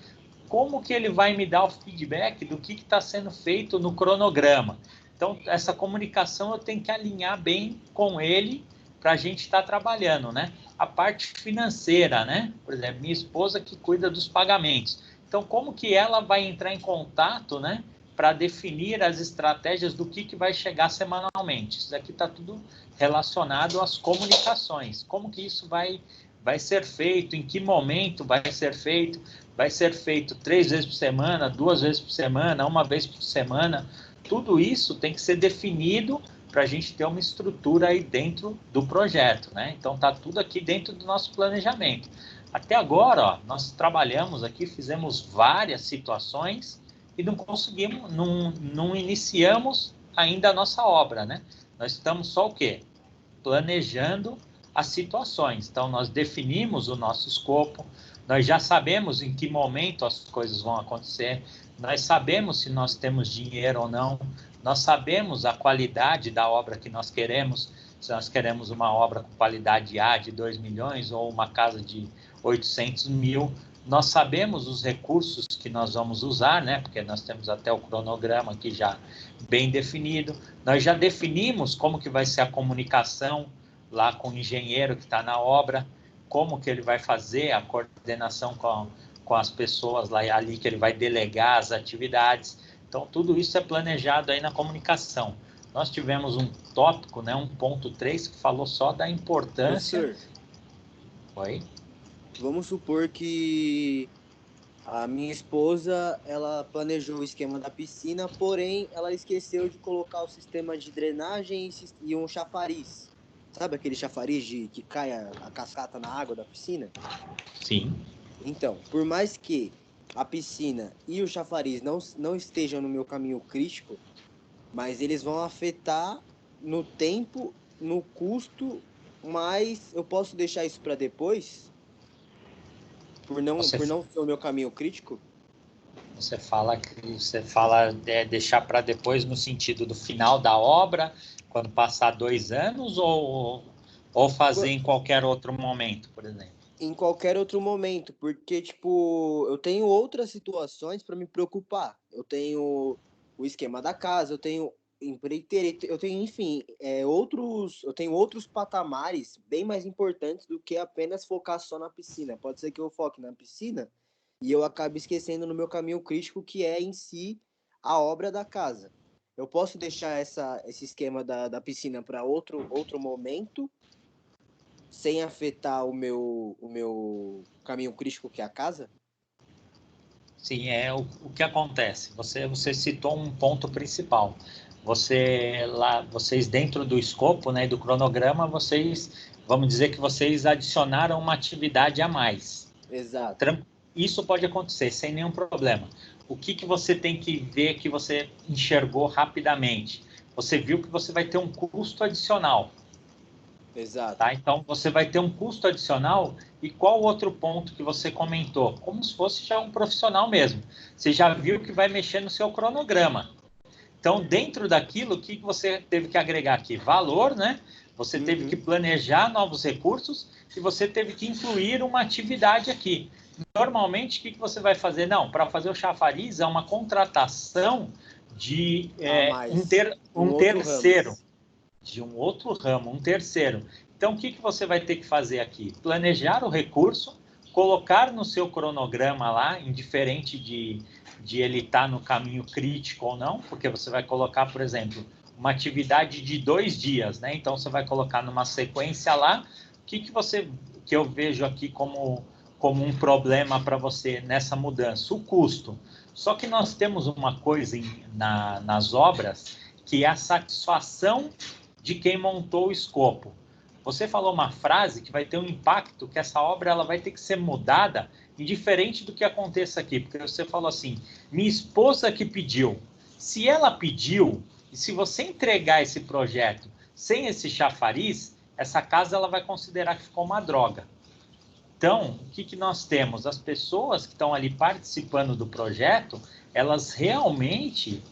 como que ele vai me dar o feedback do que está sendo feito no cronograma. Então, essa comunicação eu tenho que alinhar bem com ele para a gente estar trabalhando, né? A parte financeira, né? Por exemplo, minha esposa que cuida dos pagamentos. Então, como que ela vai entrar em contato, né? Para definir as estratégias do que vai chegar semanalmente. Isso daqui está tudo relacionado às comunicações. Como que isso vai ser feito, em que momento vai ser feito. Vai ser feito 3 vezes por semana, 2 vezes por semana, 1 vez por semana. Tudo isso tem que ser definido para a gente ter uma estrutura aí dentro do projeto, né? Então, está tudo aqui dentro do nosso planejamento. Até agora, ó, nós trabalhamos aqui, fizemos várias situações e não conseguimos, não iniciamos ainda a nossa obra, né? Nós estamos só o quê? Planejando as situações. Então, nós definimos o nosso escopo, nós já sabemos em que momento as coisas vão acontecer, nós sabemos se nós temos dinheiro ou não, nós sabemos a qualidade da obra que nós queremos, se nós queremos uma obra com qualidade A de 2 milhões ou uma casa de 800 mil, nós sabemos os recursos que nós vamos usar, né? Porque nós temos até o cronograma aqui já bem definido, nós já definimos como que vai ser a comunicação lá com o engenheiro que está na obra, como que ele vai fazer a coordenação com as pessoas lá ali, que ele vai delegar as atividades. Então, tudo isso é planejado aí na comunicação. Nós tivemos um tópico, né, 1.3, que falou só da importância... Professor, Oi? vamos supor que a minha esposa, ela planejou o esquema da piscina, porém, ela esqueceu de colocar o sistema de drenagem e um chafariz. Sabe aquele chafariz que cai a cascata na água da piscina? Sim. Então, por mais que a piscina e o chafariz não estejam no meu caminho crítico, mas eles vão afetar no tempo, no custo, mas eu posso deixar isso para depois, por não ser o meu caminho crítico? Você fala deixar para depois no sentido do final da obra, quando passar 2 anos, ou fazer em qualquer outro momento, por exemplo? Em qualquer outro momento, porque, tipo, eu tenho outras situações para me preocupar. Eu tenho o esquema da casa, eu tenho empreiteira, eu tenho, enfim, eu tenho outros patamares bem mais importantes do que apenas focar só na piscina. Pode ser que eu foque na piscina e eu acabe esquecendo no meu caminho crítico, que é em si a obra da casa. Eu posso deixar esse esquema da piscina para outro momento, sem afetar o meu caminho crítico, que é a casa? Sim, é o que acontece. Você citou um ponto principal. Vocês dentro do escopo, né, do cronograma, vamos dizer que vocês adicionaram uma atividade a mais. Exato. Isso pode acontecer sem nenhum problema. O que você tem que ver que você enxergou rapidamente? Você viu que você vai ter um custo adicional. Exato. Tá? Então, você vai ter um custo adicional. E qual outro ponto que você comentou? Como se fosse já um profissional mesmo. Você já viu que vai mexer no seu cronograma. Então, dentro daquilo, o que você teve que agregar aqui? Valor, né? Você teve que planejar novos recursos e você teve que incluir uma atividade aqui. Normalmente, o que você vai fazer? Não, para fazer o chafariz é uma contratação de um terceiro. De um outro ramo, um terceiro. Então, o que você vai ter que fazer aqui? Planejar o recurso, colocar no seu cronograma lá, indiferente de ele estar no caminho crítico ou não, porque você vai colocar, por exemplo, uma atividade de 2 dias, né? Então, você vai colocar numa sequência lá, o que eu vejo aqui como um problema para você nessa mudança? O custo. Só que nós temos uma coisa nas obras, que é a satisfação de quem montou o escopo. Você falou uma frase que vai ter um impacto, que essa obra ela vai ter que ser mudada, indiferente do que aconteça aqui, porque você falou assim, minha esposa que pediu. Se ela pediu, e se você entregar esse projeto sem esse chafariz, essa casa ela vai considerar que ficou uma droga. Então, o que nós temos? As pessoas que estão ali participando do projeto, elas realmente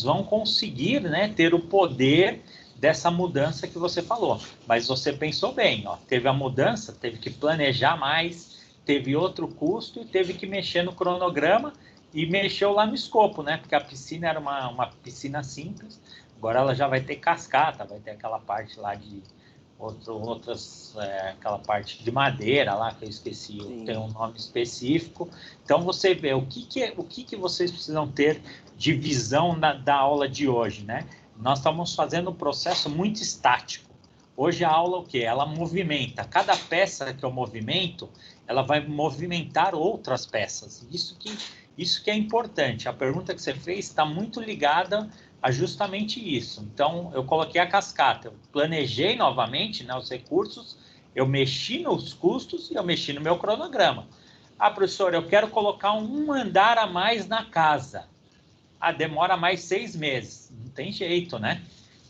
vão conseguir, né, ter o poder dessa mudança que você falou. Mas você pensou bem, ó, teve a mudança, teve que planejar mais, teve outro custo e teve que mexer no cronograma e mexeu lá no escopo, né? Porque a piscina era uma piscina simples, agora ela já vai ter cascata, vai ter aquela parte lá de aquela parte de madeira lá, que eu esqueci, tem um nome específico. Então, você vê o que vocês precisam ter de visão da aula de hoje, né? Nós estamos fazendo um processo muito estático. Hoje a aula, o quê? Ela movimenta. Cada peça que eu movimento, ela vai movimentar outras peças. Isso que é importante. A pergunta que você fez está muito ligada a justamente isso. Então, eu coloquei a cascata, eu planejei novamente, né, os recursos, eu mexi nos custos e eu mexi no meu cronograma. Ah, professor, eu quero colocar um andar a mais na casa. Ah, demora mais 6 meses. Não tem jeito, né?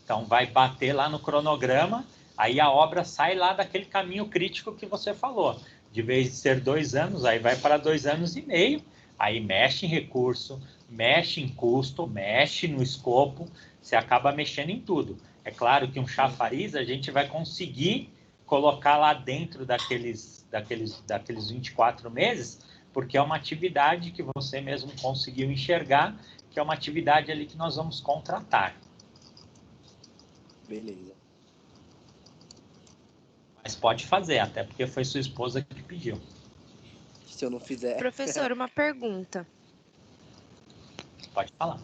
Então, vai bater lá no cronograma, aí a obra sai lá daquele caminho crítico que você falou. De vez de ser 2 anos, aí vai para 2 anos e meio, aí mexe em recurso, mexe em custo, mexe no escopo, você acaba mexendo em tudo. É claro que um chafariz a gente vai conseguir colocar lá dentro daqueles 24 meses, porque é uma atividade que você mesmo conseguiu enxergar, que é uma atividade ali que nós vamos contratar. Beleza. Mas pode fazer, até porque foi sua esposa que pediu. Se eu não fizer... Professor, uma pergunta. Pode falar.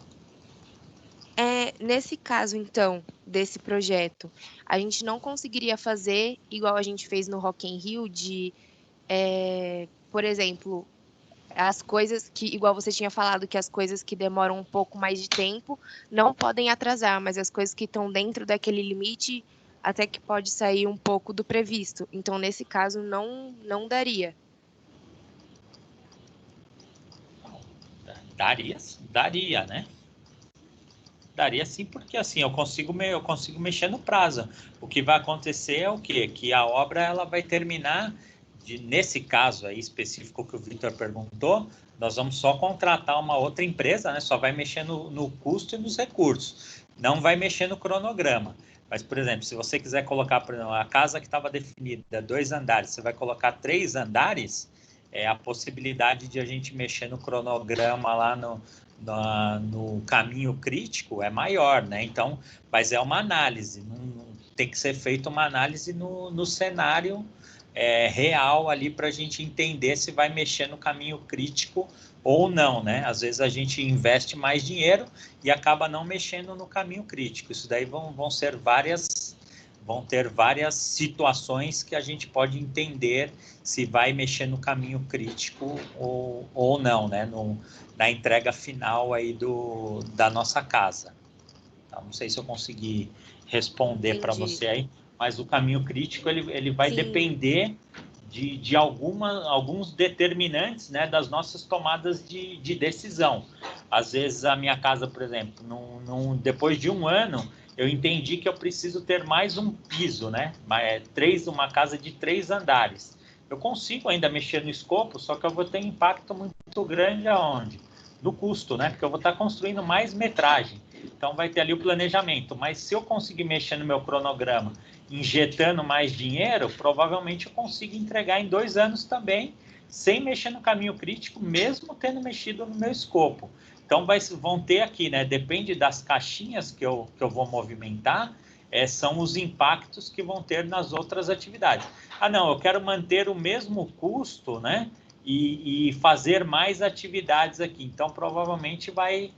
Nesse caso, então, desse projeto, a gente não conseguiria fazer igual a gente fez no Rock in Rio, por exemplo, as coisas que, igual você tinha falado, que as coisas que demoram um pouco mais de tempo não podem atrasar, mas as coisas que estão dentro daquele limite até que pode sair um pouco do previsto. Então, nesse caso, não daria. Daria, né? Daria sim, porque assim, eu consigo mexer no prazo. O que vai acontecer é o quê? Que a obra ela vai terminar, nesse caso aí específico que o Victor perguntou, nós vamos só contratar uma outra empresa, né? Só vai mexer no custo e nos recursos. Não vai mexer no cronograma. Mas, por exemplo, se você quiser colocar, por exemplo, a casa que estava definida 2 andares, você vai colocar 3 andares, a possibilidade de a gente mexer no cronograma lá no caminho crítico é maior, né? Então, mas é uma análise, tem que ser feita uma análise no cenário real ali para a gente entender se vai mexer no caminho crítico ou não, né? Às vezes a gente investe mais dinheiro e acaba não mexendo no caminho crítico. Isso daí vão ter várias situações que a gente pode entender se vai mexer no caminho crítico ou não, né? Na entrega final aí da nossa casa. Então, não sei se eu consegui responder para você aí, mas o caminho crítico ele vai depender de alguns determinantes, né, das nossas tomadas de decisão. Às vezes a minha casa, por exemplo, depois de 1 ano, eu entendi que eu preciso ter mais um piso, né? Uma casa de 3 andares. Eu consigo ainda mexer no escopo, só que eu vou ter um impacto muito grande aonde? No custo, né? Porque eu vou estar construindo mais metragem. Então vai ter ali o planejamento. Mas se eu conseguir mexer no meu cronograma, injetando mais dinheiro, provavelmente eu consigo entregar em 2 anos também, sem mexer no caminho crítico, mesmo tendo mexido no meu escopo. Então vão ter aqui, né? Depende das caixinhas que eu vou movimentar, são os impactos que vão ter nas outras atividades. Ah, não, eu quero manter o mesmo custo, né? E fazer mais atividades aqui. Então, provavelmente vai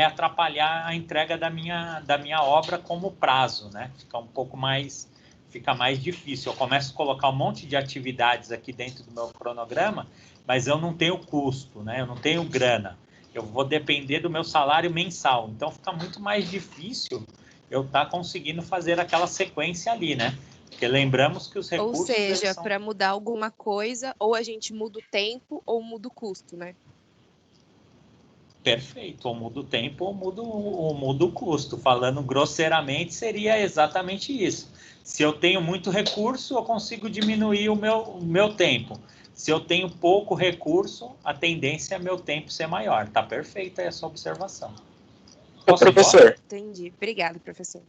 atrapalhar a entrega da minha obra como prazo, né? Fica mais difícil. Eu começo a colocar um monte de atividades aqui dentro do meu cronograma, mas eu não tenho custo, né? Eu não tenho grana. Eu vou depender do meu salário mensal. Então, fica muito mais difícil eu estar conseguindo fazer aquela sequência ali, né? Porque lembramos que os recursos... Ou seja, para mudar alguma coisa, ou a gente muda o tempo ou muda o custo, né? Perfeito, ou muda o tempo ou muda o custo. Falando grosseiramente, seria exatamente isso. Se eu tenho muito recurso, eu consigo diminuir o meu tempo. Se eu tenho pouco recurso, a tendência é meu tempo ser maior. Tá perfeita essa observação. Ô, professor. Entendi. Obrigado, professor.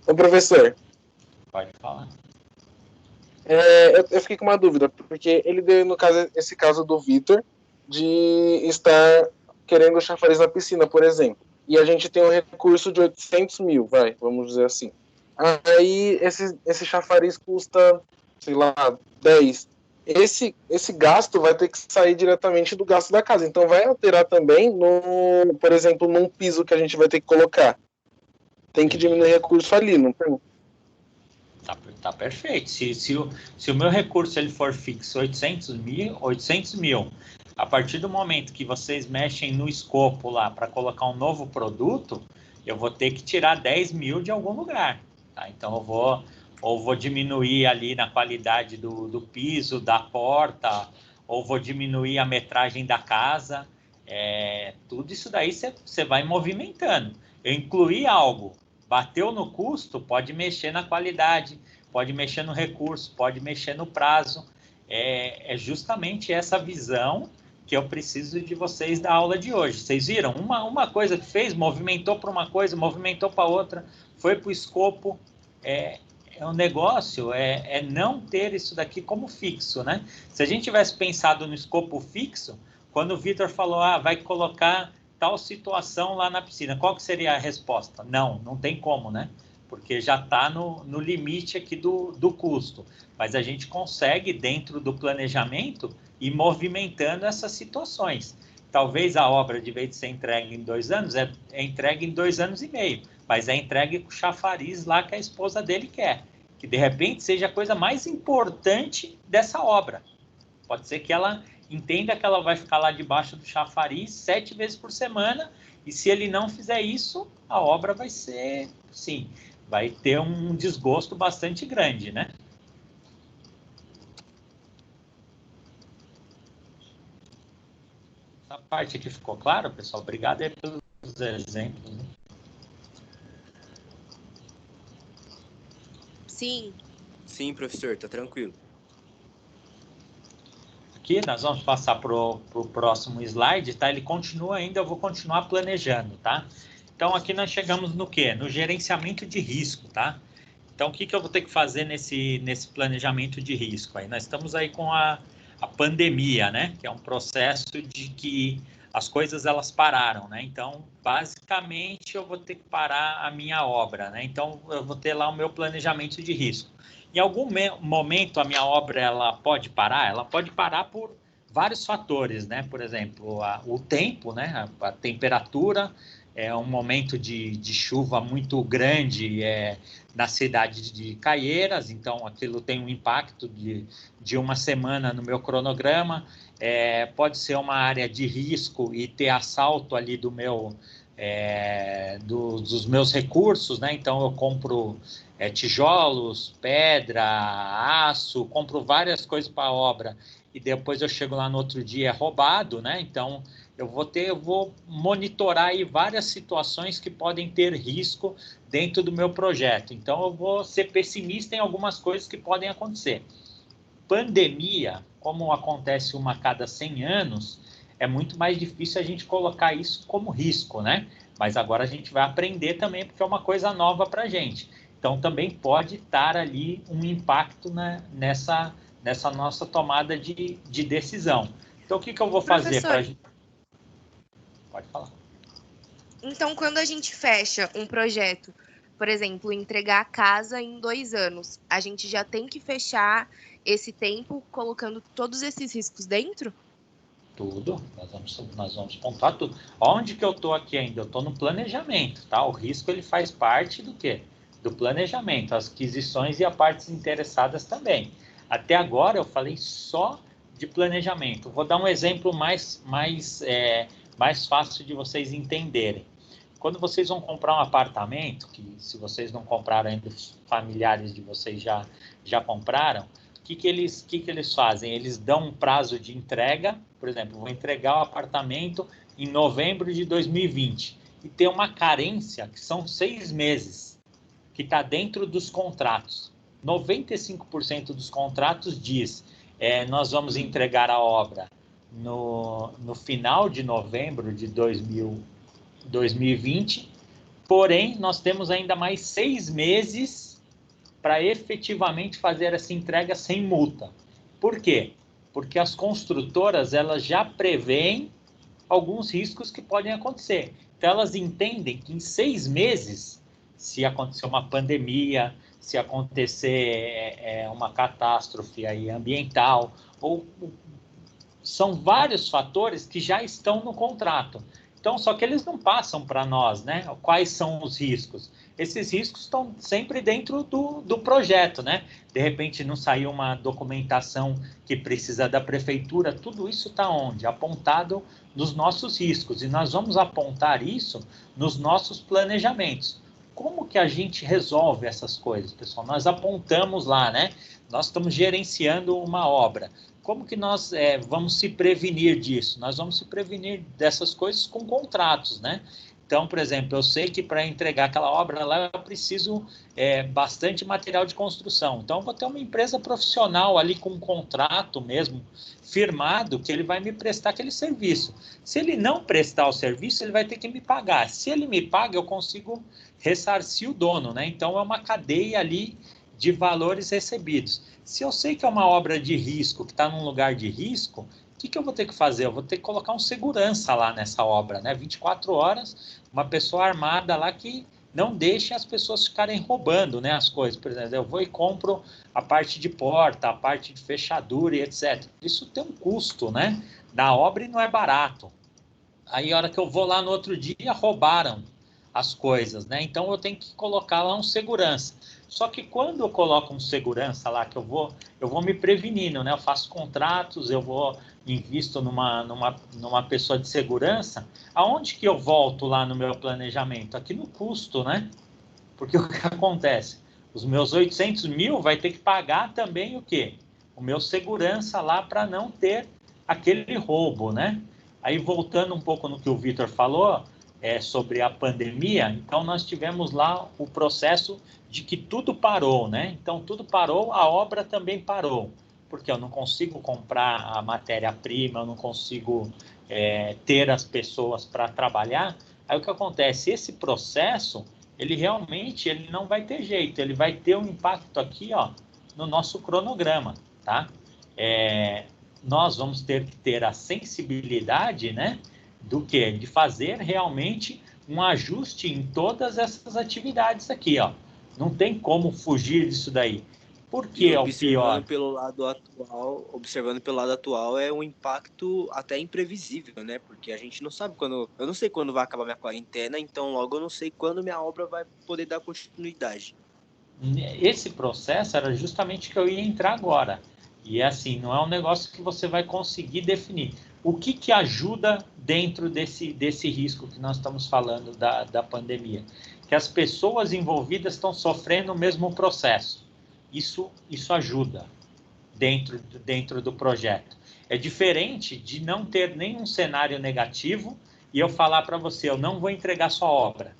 Ô, professor. Pode falar. Eu fiquei com uma dúvida, porque ele deu, no caso, esse caso do Vitor, de estar querendo chafariz na piscina, por exemplo. E a gente tem um recurso de 800 mil, vamos dizer assim. Aí esse chafariz custa, sei lá, 10. Esse gasto vai ter que sair diretamente do gasto da casa. Então vai alterar também, por exemplo, num piso que a gente vai ter que colocar. Tem que diminuir recurso ali, não tem? Tá perfeito. Se o meu recurso ele for fixo 800 mil, a partir do momento que vocês mexem no escopo lá para colocar um novo produto, eu vou ter que tirar 10 mil de algum lugar. Tá? Então, eu vou diminuir ali na qualidade do piso, da porta, ou vou diminuir a metragem da casa. Tudo isso daí você vai movimentando. Eu incluí algo, bateu no custo, pode mexer na qualidade, pode mexer no recurso, pode mexer no prazo. É justamente essa visão que eu preciso de vocês da aula de hoje. Vocês viram? Uma coisa que fez, movimentou para uma coisa, movimentou para outra, foi para o escopo. Um negócio não ter isso daqui como fixo, né? Se a gente tivesse pensado no escopo fixo, quando o Vitor falou, vai colocar tal situação lá na piscina, qual que seria a resposta? Não tem como, né? Porque já está no limite aqui do custo. Mas a gente consegue, dentro do planejamento, ir movimentando essas situações. Talvez a obra, de vez de ser entregue em 2 anos, é entregue em 2 anos e meio, mas é entregue com o chafariz lá que a esposa dele quer, que de repente seja a coisa mais importante dessa obra. Pode ser que ela entenda que ela vai ficar lá debaixo do chafariz 7 vezes por semana, e se ele não fizer isso, a obra vai ser, sim, vai ter um desgosto bastante grande, né? Essa parte aqui ficou clara, pessoal? Obrigado aí pelos exemplos. Né? Sim. Sim, professor, tá tranquilo. Aqui nós vamos passar para o próximo slide, tá? Ele continua ainda, eu vou continuar planejando, tá? Então, aqui nós chegamos no quê? No gerenciamento de risco, tá? Então, o que eu vou ter que fazer nesse planejamento de risco? Aí nós estamos aí com a pandemia, né? Que é um processo de que as coisas elas pararam, né? Então, basicamente, eu vou ter que parar a minha obra, né? Então, eu vou ter lá o meu planejamento de risco. Em algum momento, a minha obra ela pode parar? Ela pode parar por vários fatores, né? Por exemplo, o tempo, né? A temperatura, um momento de chuva muito grande na cidade de Caieiras, então aquilo tem um impacto de uma semana no meu cronograma. Pode ser uma área de risco e ter assalto ali dos meus recursos, né? Então eu compro tijolos, pedra, aço, compro várias coisas para a obra e depois eu chego lá no outro dia é roubado, né? Então eu vou monitorar aí várias situações que podem ter risco dentro do meu projeto. Então eu vou ser pessimista em algumas coisas que podem acontecer. Pandemia, como acontece uma a cada 100 anos, é muito mais difícil a gente colocar isso como risco, né? Mas agora a gente vai aprender também, porque é uma coisa nova para a gente. Então, também pode estar ali um impacto nessa nossa tomada de decisão. Então, o que eu vou fazer para a gente... Pode falar. Então, quando a gente fecha um projeto, por exemplo, entregar a casa em 2 anos, a gente já tem que fechar esse tempo colocando todos esses riscos dentro? Tudo, nós vamos pontuar tudo. Onde que eu estou aqui ainda? Eu estou no planejamento, tá? O risco ele faz parte do quê? Do planejamento, as aquisições e as partes interessadas também. Até agora eu falei só de planejamento. Vou dar um exemplo mais fácil de vocês entenderem. Quando vocês vão comprar um apartamento, que se vocês não compraram ainda, os familiares de vocês já compraram, o que eles fazem? Eles dão um prazo de entrega, por exemplo, vou entregar o apartamento em novembro de 2020 e tem uma carência que são 6 meses, que está dentro dos contratos. 95% dos contratos diz, nós vamos entregar a obra no final de novembro de 2020, porém, nós temos ainda mais 6 meses para efetivamente fazer essa entrega sem multa. Por quê? Porque as construtoras elas já preveem alguns riscos que podem acontecer. Então, elas entendem que em 6 meses, se acontecer uma pandemia, se acontecer uma catástrofe aí ambiental, ou são vários fatores que já estão no contrato. Então, só que eles não passam para nós, né? Quais são os riscos? Esses riscos estão sempre dentro do projeto, né? De repente não saiu uma documentação que precisa da prefeitura, tudo isso está onde? Apontado nos nossos riscos, e nós vamos apontar isso nos nossos planejamentos. Como que a gente resolve essas coisas, pessoal? Nós apontamos lá, né? Nós estamos gerenciando uma obra. Como que nós vamos se prevenir disso? Nós vamos se prevenir dessas coisas com contratos, né? Então, por exemplo, eu sei que para entregar aquela obra lá eu preciso bastante material de construção. Então, eu vou ter uma empresa profissional ali com um contrato mesmo firmado que ele vai me prestar aquele serviço. Se ele não prestar o serviço, ele vai ter que me pagar. Se ele me paga, eu consigo ressarcir o dono, né? Então, é uma cadeia ali de valores recebidos. Se eu sei que é uma obra de risco, que está num lugar de risco, o que eu vou ter que fazer? Eu vou ter que colocar um segurança lá nessa obra, né? 24 horas, uma pessoa armada lá que não deixe as pessoas ficarem roubando, né, as coisas. Por exemplo, eu vou e compro a parte de porta, a parte de fechadura e etc. Isso tem um custo, né? Da obra e não é barato. Aí, a hora que eu vou lá no outro dia, roubaram as coisas, né? Então, eu tenho que colocar lá um segurança. Só que quando eu coloco um segurança lá, que eu vou me prevenindo, né? Eu faço contratos, invisto numa pessoa de segurança, aonde que eu volto lá no meu planejamento? Aqui no custo, né? Porque o que acontece? Os meus 800 mil vai ter que pagar também o quê? O meu segurança lá para não ter aquele roubo, né? Aí, voltando um pouco no que o Vitor falou, sobre a pandemia, então nós tivemos lá o processo de que tudo parou, né? Então, tudo parou, a obra também parou, porque eu não consigo comprar a matéria-prima, eu não consigo ter as pessoas para trabalhar. Aí, o que acontece? Esse processo, ele realmente não vai ter jeito, ele vai ter um impacto aqui, ó, no nosso cronograma, tá? Nós vamos ter que ter a sensibilidade, né, do quê? De fazer realmente um ajuste em todas essas atividades aqui, ó. Não tem como fugir disso daí. Por que é o pior? Observando pelo lado atual, é um impacto até imprevisível, né? Porque a gente não sabe quando... Eu não sei quando vai acabar minha quarentena, então logo eu não sei quando minha obra vai poder dar continuidade. Esse processo era justamente que eu ia entrar agora. E assim, não é um negócio que você vai conseguir definir. O que ajuda dentro desse risco que nós estamos falando da pandemia? Que as pessoas envolvidas estão sofrendo o mesmo processo. Isso ajuda dentro do projeto. É diferente de não ter nenhum cenário negativo e eu falar para você, eu não vou entregar sua obra.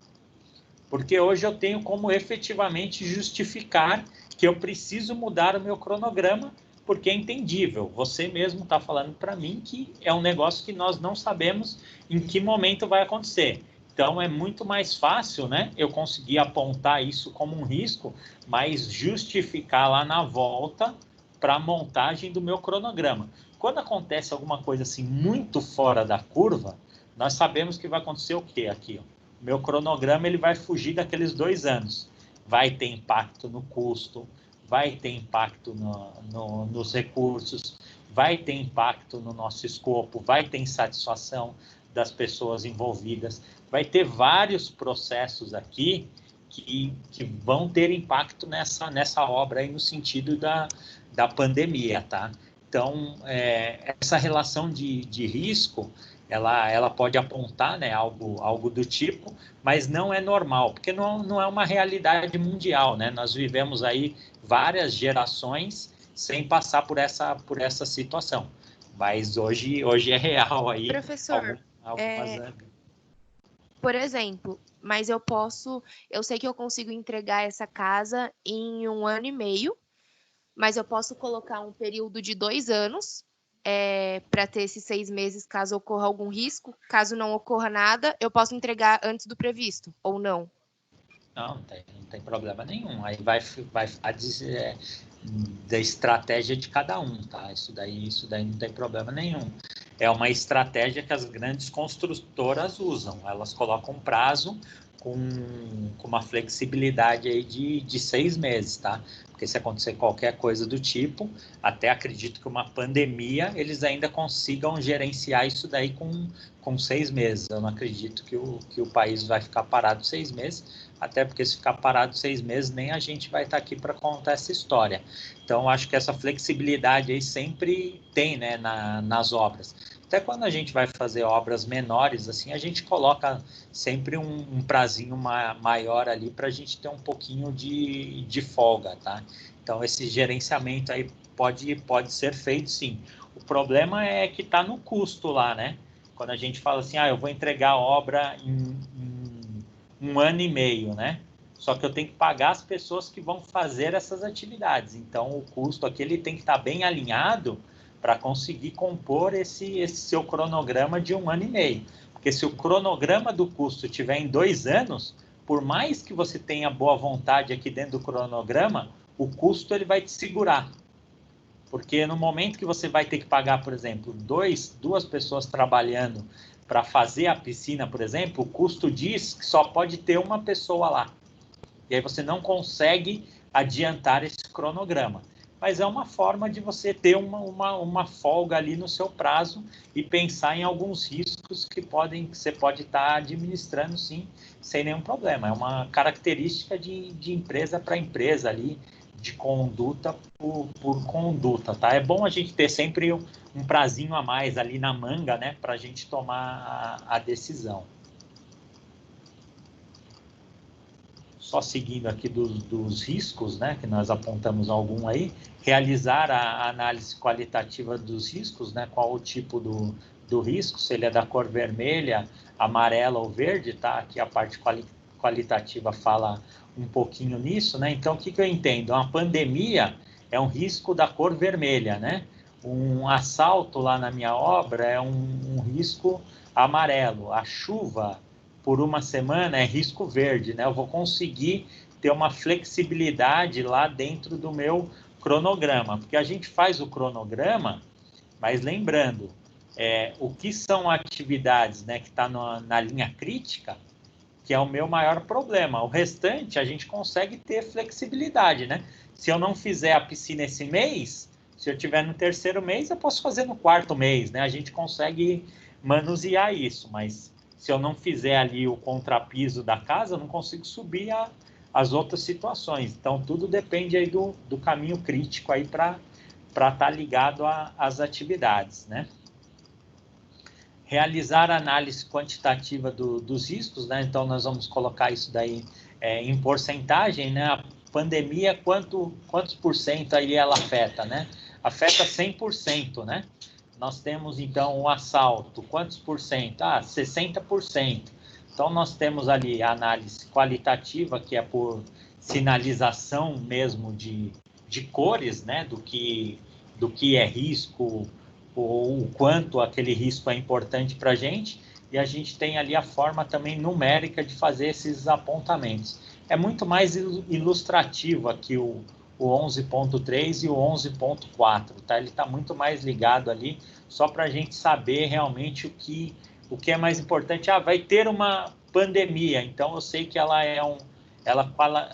Porque hoje eu tenho como efetivamente justificar que eu preciso mudar o meu cronograma, porque é entendível. Você mesmo está falando para mim que é um negócio que nós não sabemos em que momento vai acontecer. Então, é muito mais fácil, né, eu conseguir apontar isso como um risco, mas justificar lá na volta para a montagem do meu cronograma. Quando acontece alguma coisa assim muito fora da curva, nós sabemos que vai acontecer o quê aqui, ó? Meu cronograma ele vai fugir daqueles 2 anos. Vai ter impacto no custo, vai ter impacto nos recursos, vai ter impacto no nosso escopo, vai ter insatisfação das pessoas envolvidas, vai ter vários processos aqui que vão ter impacto nessa obra aí no sentido da pandemia, tá? Então, essa relação de risco, ela pode apontar, né, algo do tipo, mas não é normal, porque não é uma realidade mundial, né? Nós vivemos aí várias gerações sem passar por essa situação, mas hoje é real aí. Professor, por exemplo, mas eu sei que eu consigo entregar essa casa em 1 ano e meio, mas eu posso colocar um período de 2 anos para ter esses 6 meses caso ocorra algum risco. Caso não ocorra nada, eu posso entregar antes do previsto, ou não? Não tem problema nenhum. Aí vai da estratégia de cada um, tá? Isso daí não tem problema nenhum. É uma estratégia que as grandes construtoras usam. Elas colocam prazo com uma flexibilidade aí de 6 meses, tá? Porque se acontecer qualquer coisa do tipo, até acredito que uma pandemia, eles ainda consigam gerenciar isso daí com 6 meses. Eu não acredito que o país vai ficar parado 6 meses, até porque se ficar parado 6 meses, nem a gente vai estar aqui para contar essa história. Então, acho que essa flexibilidade aí sempre tem, né, nas obras. Até quando a gente vai fazer obras menores, assim, a gente coloca sempre um prazinho maior ali para a gente ter um pouquinho de folga, tá? Então, esse gerenciamento aí pode ser feito, sim. O problema é que está no custo lá, né? Quando a gente fala assim, eu vou entregar a obra em 1 ano e meio, né? Só que eu tenho que pagar as pessoas que vão fazer essas atividades. Então, o custo aqui ele tem que estar bem alinhado para conseguir compor esse seu cronograma de 1 ano e meio. Porque se o cronograma do custo estiver em 2 anos, por mais que você tenha boa vontade aqui dentro do cronograma, o custo ele vai te segurar. Porque no momento que você vai ter que pagar, por exemplo, duas pessoas trabalhando para fazer a piscina, por exemplo, o custo diz que só pode ter uma pessoa lá. E aí você não consegue adiantar esse cronograma. Mas é uma forma de você ter uma folga ali no seu prazo e pensar em alguns riscos que você pode estar administrando, sim, sem nenhum problema. É uma característica de empresa para empresa ali, de conduta por conduta, tá? É bom a gente ter sempre um prazinho a mais ali na manga, né, para a gente tomar a decisão. Só seguindo aqui dos riscos, né, que nós apontamos algum aí, realizar a análise qualitativa dos riscos, né, qual o tipo do risco, se ele é da cor vermelha, amarela ou verde, tá? Aqui a parte qualitativa fala um pouquinho nisso, né? Então, o que eu entendo? Uma pandemia é um risco da cor vermelha, né? Um assalto lá na minha obra é um risco amarelo. A chuva por 1 semana é risco verde, né? Eu vou conseguir ter uma flexibilidade lá dentro do meu cronograma, porque a gente faz o cronograma, mas lembrando, o que são atividades, né, que está na linha crítica, que é o meu maior problema. O restante a gente consegue ter flexibilidade, né? Se eu não fizer a piscina esse mês, se eu tiver no 3º mês, eu posso fazer no 4º mês, né? A gente consegue manusear isso, mas se eu não fizer ali o contrapiso da casa, eu não consigo subir as outras situações. Então, tudo depende aí do caminho crítico aí para estar ligado às atividades, né? Realizar a análise quantitativa dos riscos, né? Então, nós vamos colocar isso daí em porcentagem, né? A pandemia, quantos por cento aí ela afeta, né? Afeta 100%, né? Nós temos, então, o assalto, quantos por cento? 60%. Então, nós temos ali a análise qualitativa, que é por sinalização mesmo de cores, né? Do que é risco, ou o quanto aquele risco é importante para a gente, e a gente tem ali a forma também numérica de fazer esses apontamentos. É muito mais ilustrativo aqui o 11.3 e o 11.4, tá? Ele está muito mais ligado ali, só para a gente saber realmente o que é mais importante. Vai ter uma pandemia, então eu sei que ela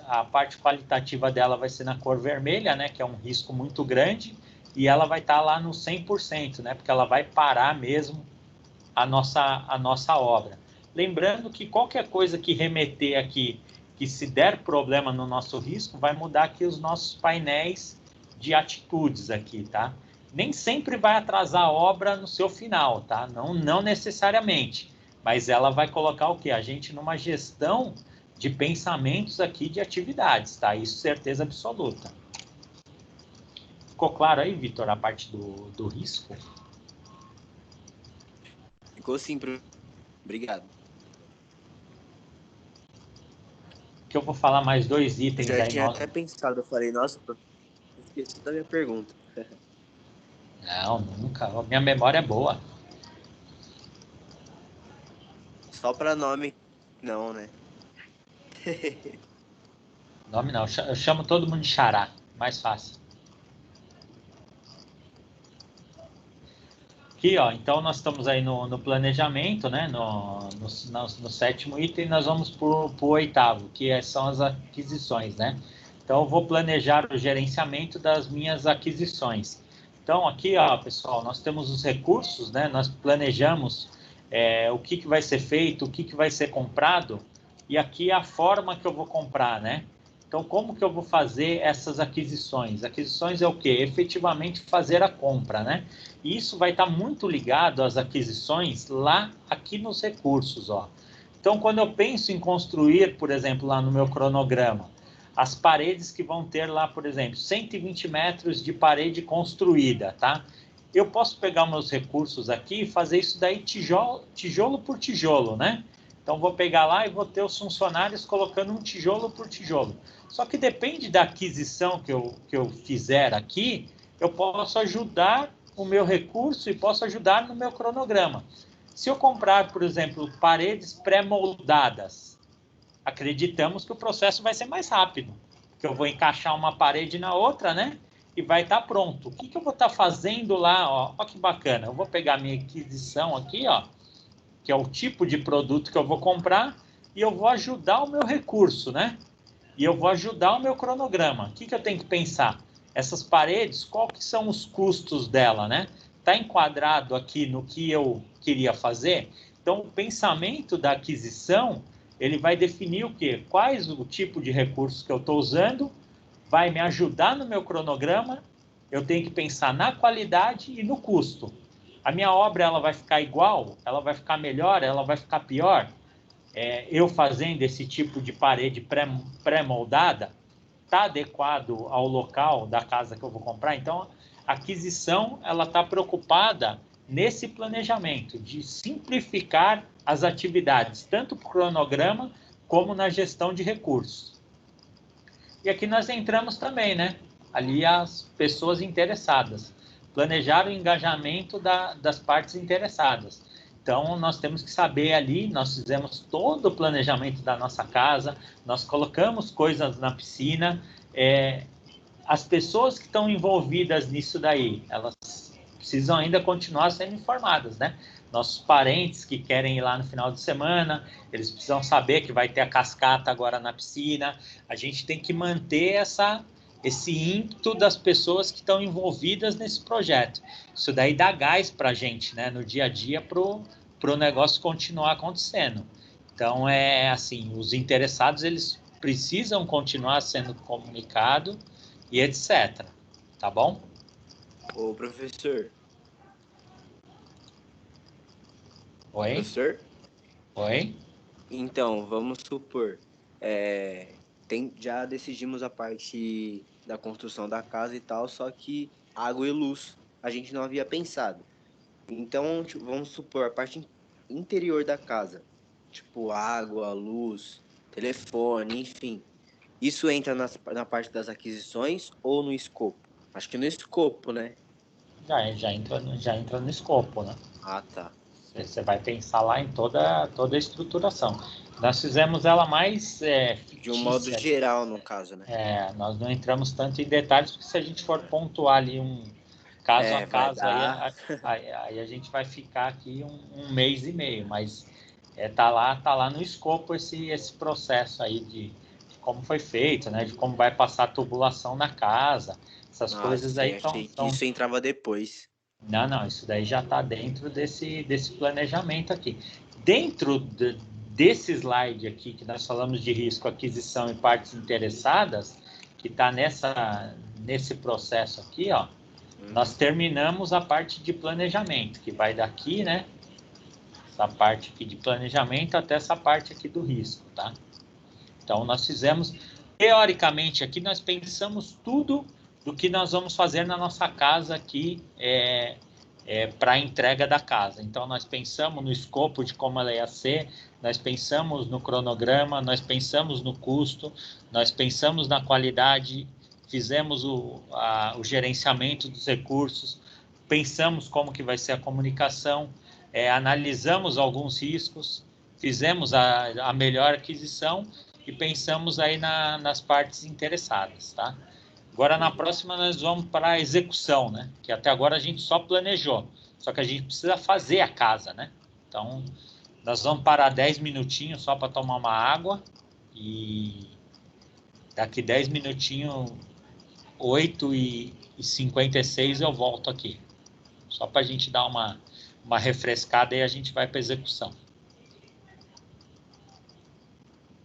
a parte qualitativa dela vai ser na cor vermelha, né, que é um risco muito grande, e ela vai estar lá no 100%, né? Porque ela vai parar mesmo a nossa obra. Lembrando que qualquer coisa que remeter aqui, que se der problema no nosso risco, vai mudar aqui os nossos painéis de atitudes aqui, tá? Nem sempre vai atrasar a obra no seu final, tá? Não necessariamente, mas ela vai colocar o quê? A gente numa gestão de pensamentos aqui de atividades, tá? Isso certeza absoluta. Ficou claro aí, Vitor, a parte do risco? Ficou sim, obrigado. Que eu vou falar mais 2 itens Já aí. tinha até pensado, eu falei, nossa, esqueci da minha pergunta. Não, nunca. Minha memória é boa. Só para nome, não, né? Nome não, eu chamo todo mundo de Xará, mais fácil. Aqui, ó, então nós estamos aí no planejamento, né? No 7º item, nós vamos para o 8º, que são as aquisições, né? Então, eu vou planejar o gerenciamento das minhas aquisições. Então, aqui, ó, pessoal, nós temos os recursos, né? Nós planejamos o que vai ser feito, o que vai ser comprado, e aqui a forma que eu vou comprar, né? Então, como que eu vou fazer essas aquisições? Aquisições é o quê? Efetivamente fazer a compra, né? E isso vai estar muito ligado às aquisições lá aqui nos recursos, ó. Então, quando eu penso em construir, por exemplo, lá no meu cronograma, as paredes que vão ter lá, por exemplo, 120 metros de parede construída, tá? Eu posso pegar meus recursos aqui e fazer isso daí tijolo por tijolo, né? Então, vou pegar lá e vou ter os funcionários colocando um tijolo por tijolo. Só que depende da aquisição que eu fizer aqui, eu posso ajudar o meu recurso e posso ajudar no meu cronograma. Se eu comprar, por exemplo, paredes pré-moldadas, acreditamos que o processo vai ser mais rápido, porque eu vou encaixar uma parede na outra, né? E vai estar pronto. O que eu vou estar fazendo lá, ó? Ó que bacana. Eu vou pegar a minha aquisição aqui, ó, que é o tipo de produto que eu vou comprar, e eu vou ajudar o meu recurso, né? E eu vou ajudar o meu cronograma. O que eu tenho que pensar? Essas paredes, qual que são os custos dela, né? Está enquadrado aqui no que eu queria fazer? Então, o pensamento da aquisição, ele vai definir o quê? Quais o tipo de recursos que eu estou usando, vai me ajudar no meu cronograma, eu tenho que pensar na qualidade e no custo. A minha obra, ela vai ficar igual? Ela vai ficar melhor? Ela vai ficar pior? Eu fazendo esse tipo de parede pré-moldada, está adequado ao local da casa que eu vou comprar? Então, a aquisição, ela está preocupada nesse planejamento de simplificar as atividades, tanto para o cronograma como na gestão de recursos. E aqui nós entramos também, né? Ali as pessoas interessadas. Planejar o engajamento das partes interessadas. Então, nós temos que saber ali, nós fizemos todo o planejamento da nossa casa, nós colocamos coisas na piscina, as pessoas que estão envolvidas nisso daí, elas precisam ainda continuar sendo informadas, né? Nossos parentes que querem ir lá no final de semana, eles precisam saber que vai ter a cascata agora na piscina. A gente tem que manter esse ímpeto das pessoas que estão envolvidas nesse projeto. Isso daí dá gás para a gente, né, no dia a dia, para o negócio continuar acontecendo. Então, assim, os interessados, eles precisam continuar sendo comunicados e etc. Tá bom? Ô, professor. Oi? Professor? Oi? Então, vamos supor, já decidimos a parte da construção da casa e tal, só que água e luz a gente não havia pensado. Então, tipo, vamos supor, a parte interior da casa, tipo água, luz, telefone, enfim. Isso entra na parte das aquisições ou no escopo? Acho que no escopo, né? Já entra no escopo, né? Ah, tá. Você vai pensar lá em toda a estruturação. Nós fizemos ela mais De um modo fictícia. geral, no caso, né? Nós não entramos tanto em detalhes, porque se a gente for pontuar ali um caso a vai caso, dar. aí a gente vai ficar aqui um mês e meio, mas tá lá no escopo esse processo aí de como foi feito, né? De como vai passar a tubulação na casa, essas coisas Sim, aí achei que isso entrava depois. Não, isso daí já está dentro desse planejamento aqui. Dentro desse slide aqui, que nós falamos de risco, aquisição e partes interessadas, que está nesse processo aqui, ó, nós terminamos a parte de planejamento, que vai daqui, né? Essa parte aqui de planejamento até essa parte aqui do risco, tá? Então, nós fizemos, teoricamente, aqui nós pensamos tudo do que nós vamos fazer na nossa casa aqui para a entrega da casa. Então, nós pensamos no escopo de como ela ia ser, nós pensamos no cronograma, nós pensamos no custo, nós pensamos na qualidade, fizemos o gerenciamento dos recursos, pensamos como que vai ser a comunicação, analisamos alguns riscos, fizemos a melhor aquisição e pensamos aí nas partes interessadas, tá? Agora, na próxima, nós vamos para a execução, né? Que até agora a gente só planejou, só que a gente precisa fazer a casa, né? Então, nós vamos parar 10 minutinhos só para tomar uma água e daqui 10 minutinhos, 8h56 eu volto aqui. Só para a gente dar uma refrescada e a gente vai para a execução.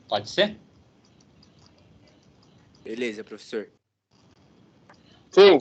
Pode ser? Beleza, professor. Sim.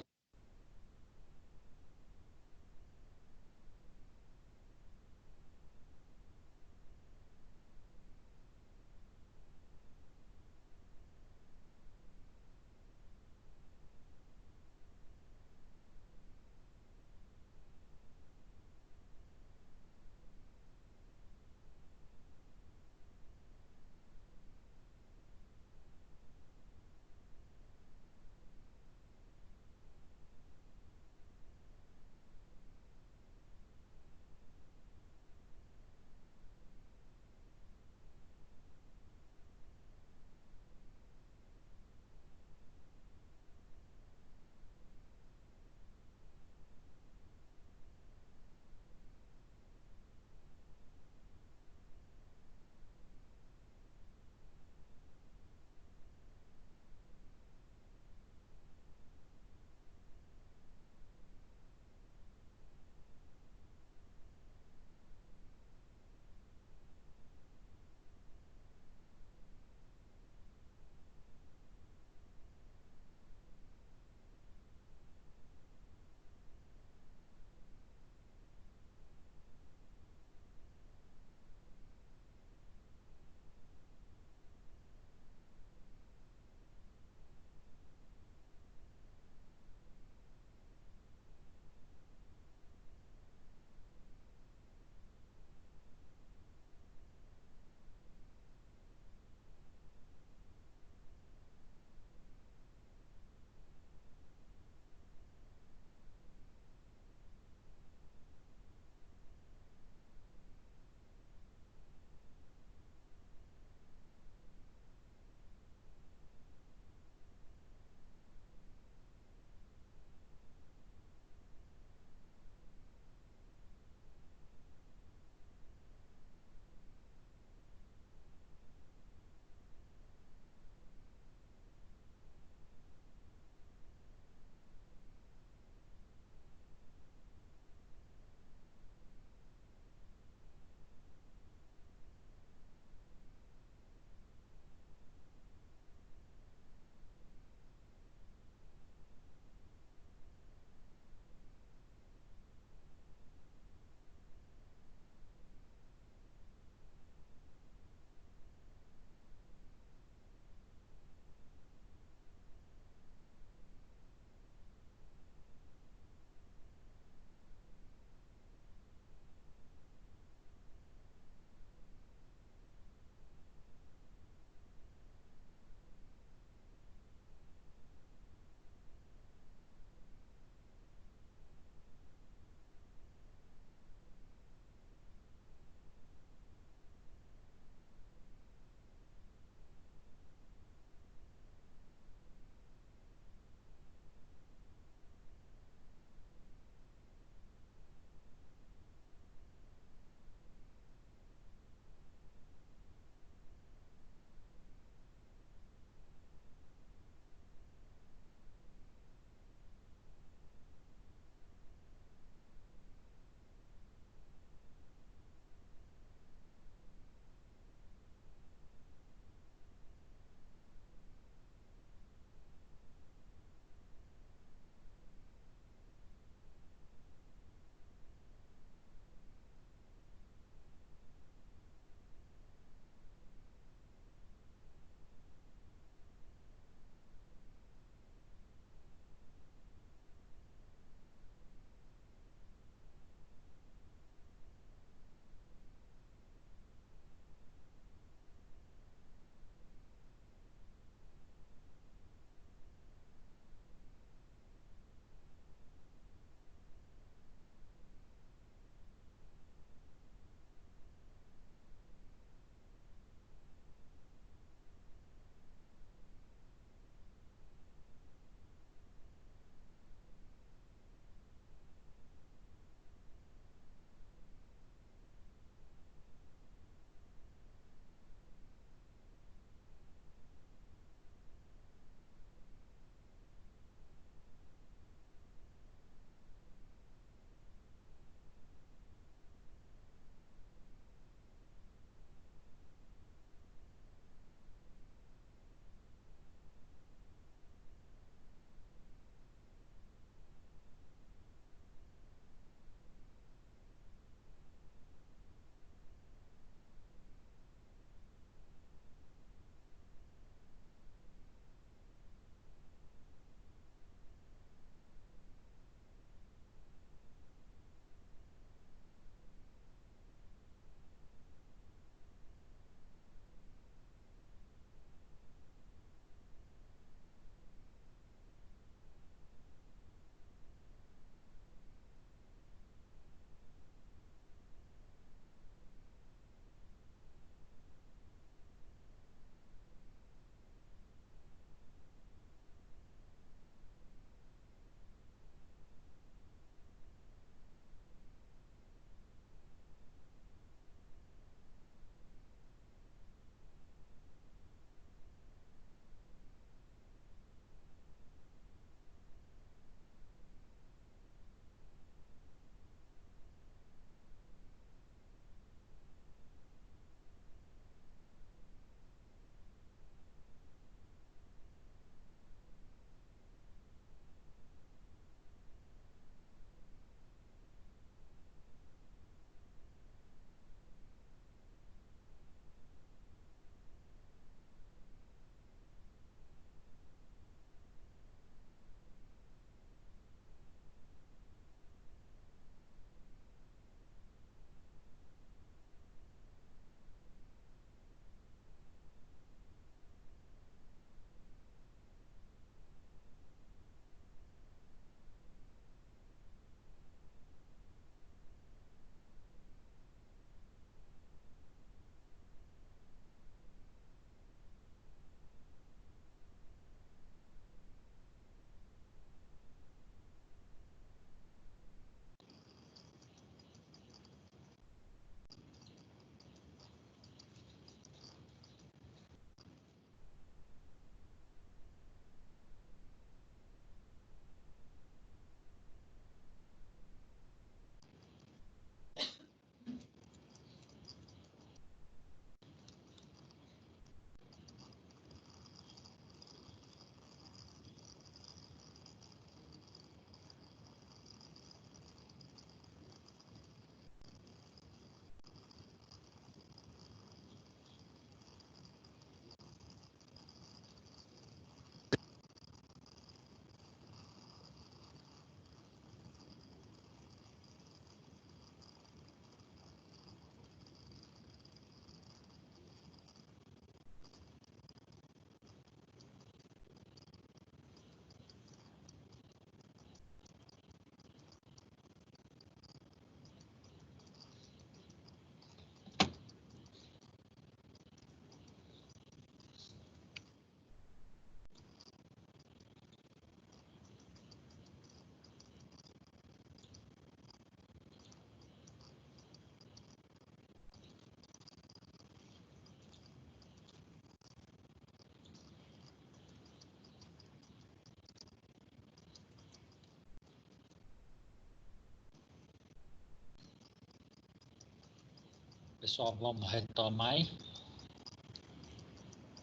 pessoal, vamos retomar aí.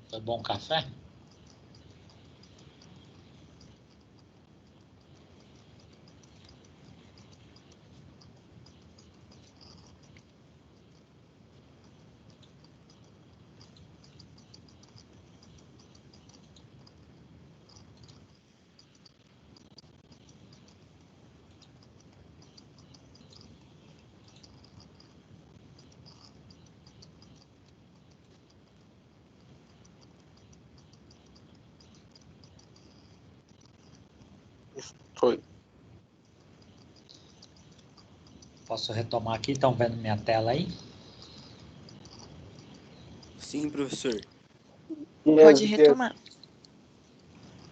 Foi bom café? Foi. Posso retomar aqui? Estão vendo minha tela aí? Sim, professor. Pode retomar.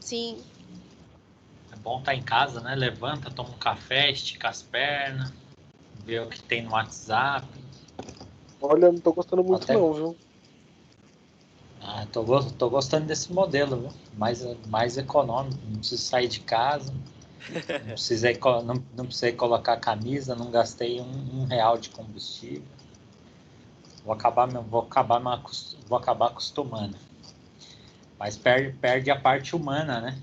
Sim. É bom estar em casa, né? Levanta, toma um café, estica as pernas, vê o que tem no WhatsApp. Olha, não tô gostando muito Até... não, viu? Ah, tô gostando desse modelo, viu? Mais econômico, não preciso sair de casa, não precisei colocar camisa, não gastei um real de combustível. Vou acabar acostumando. Mas perde a parte humana, né?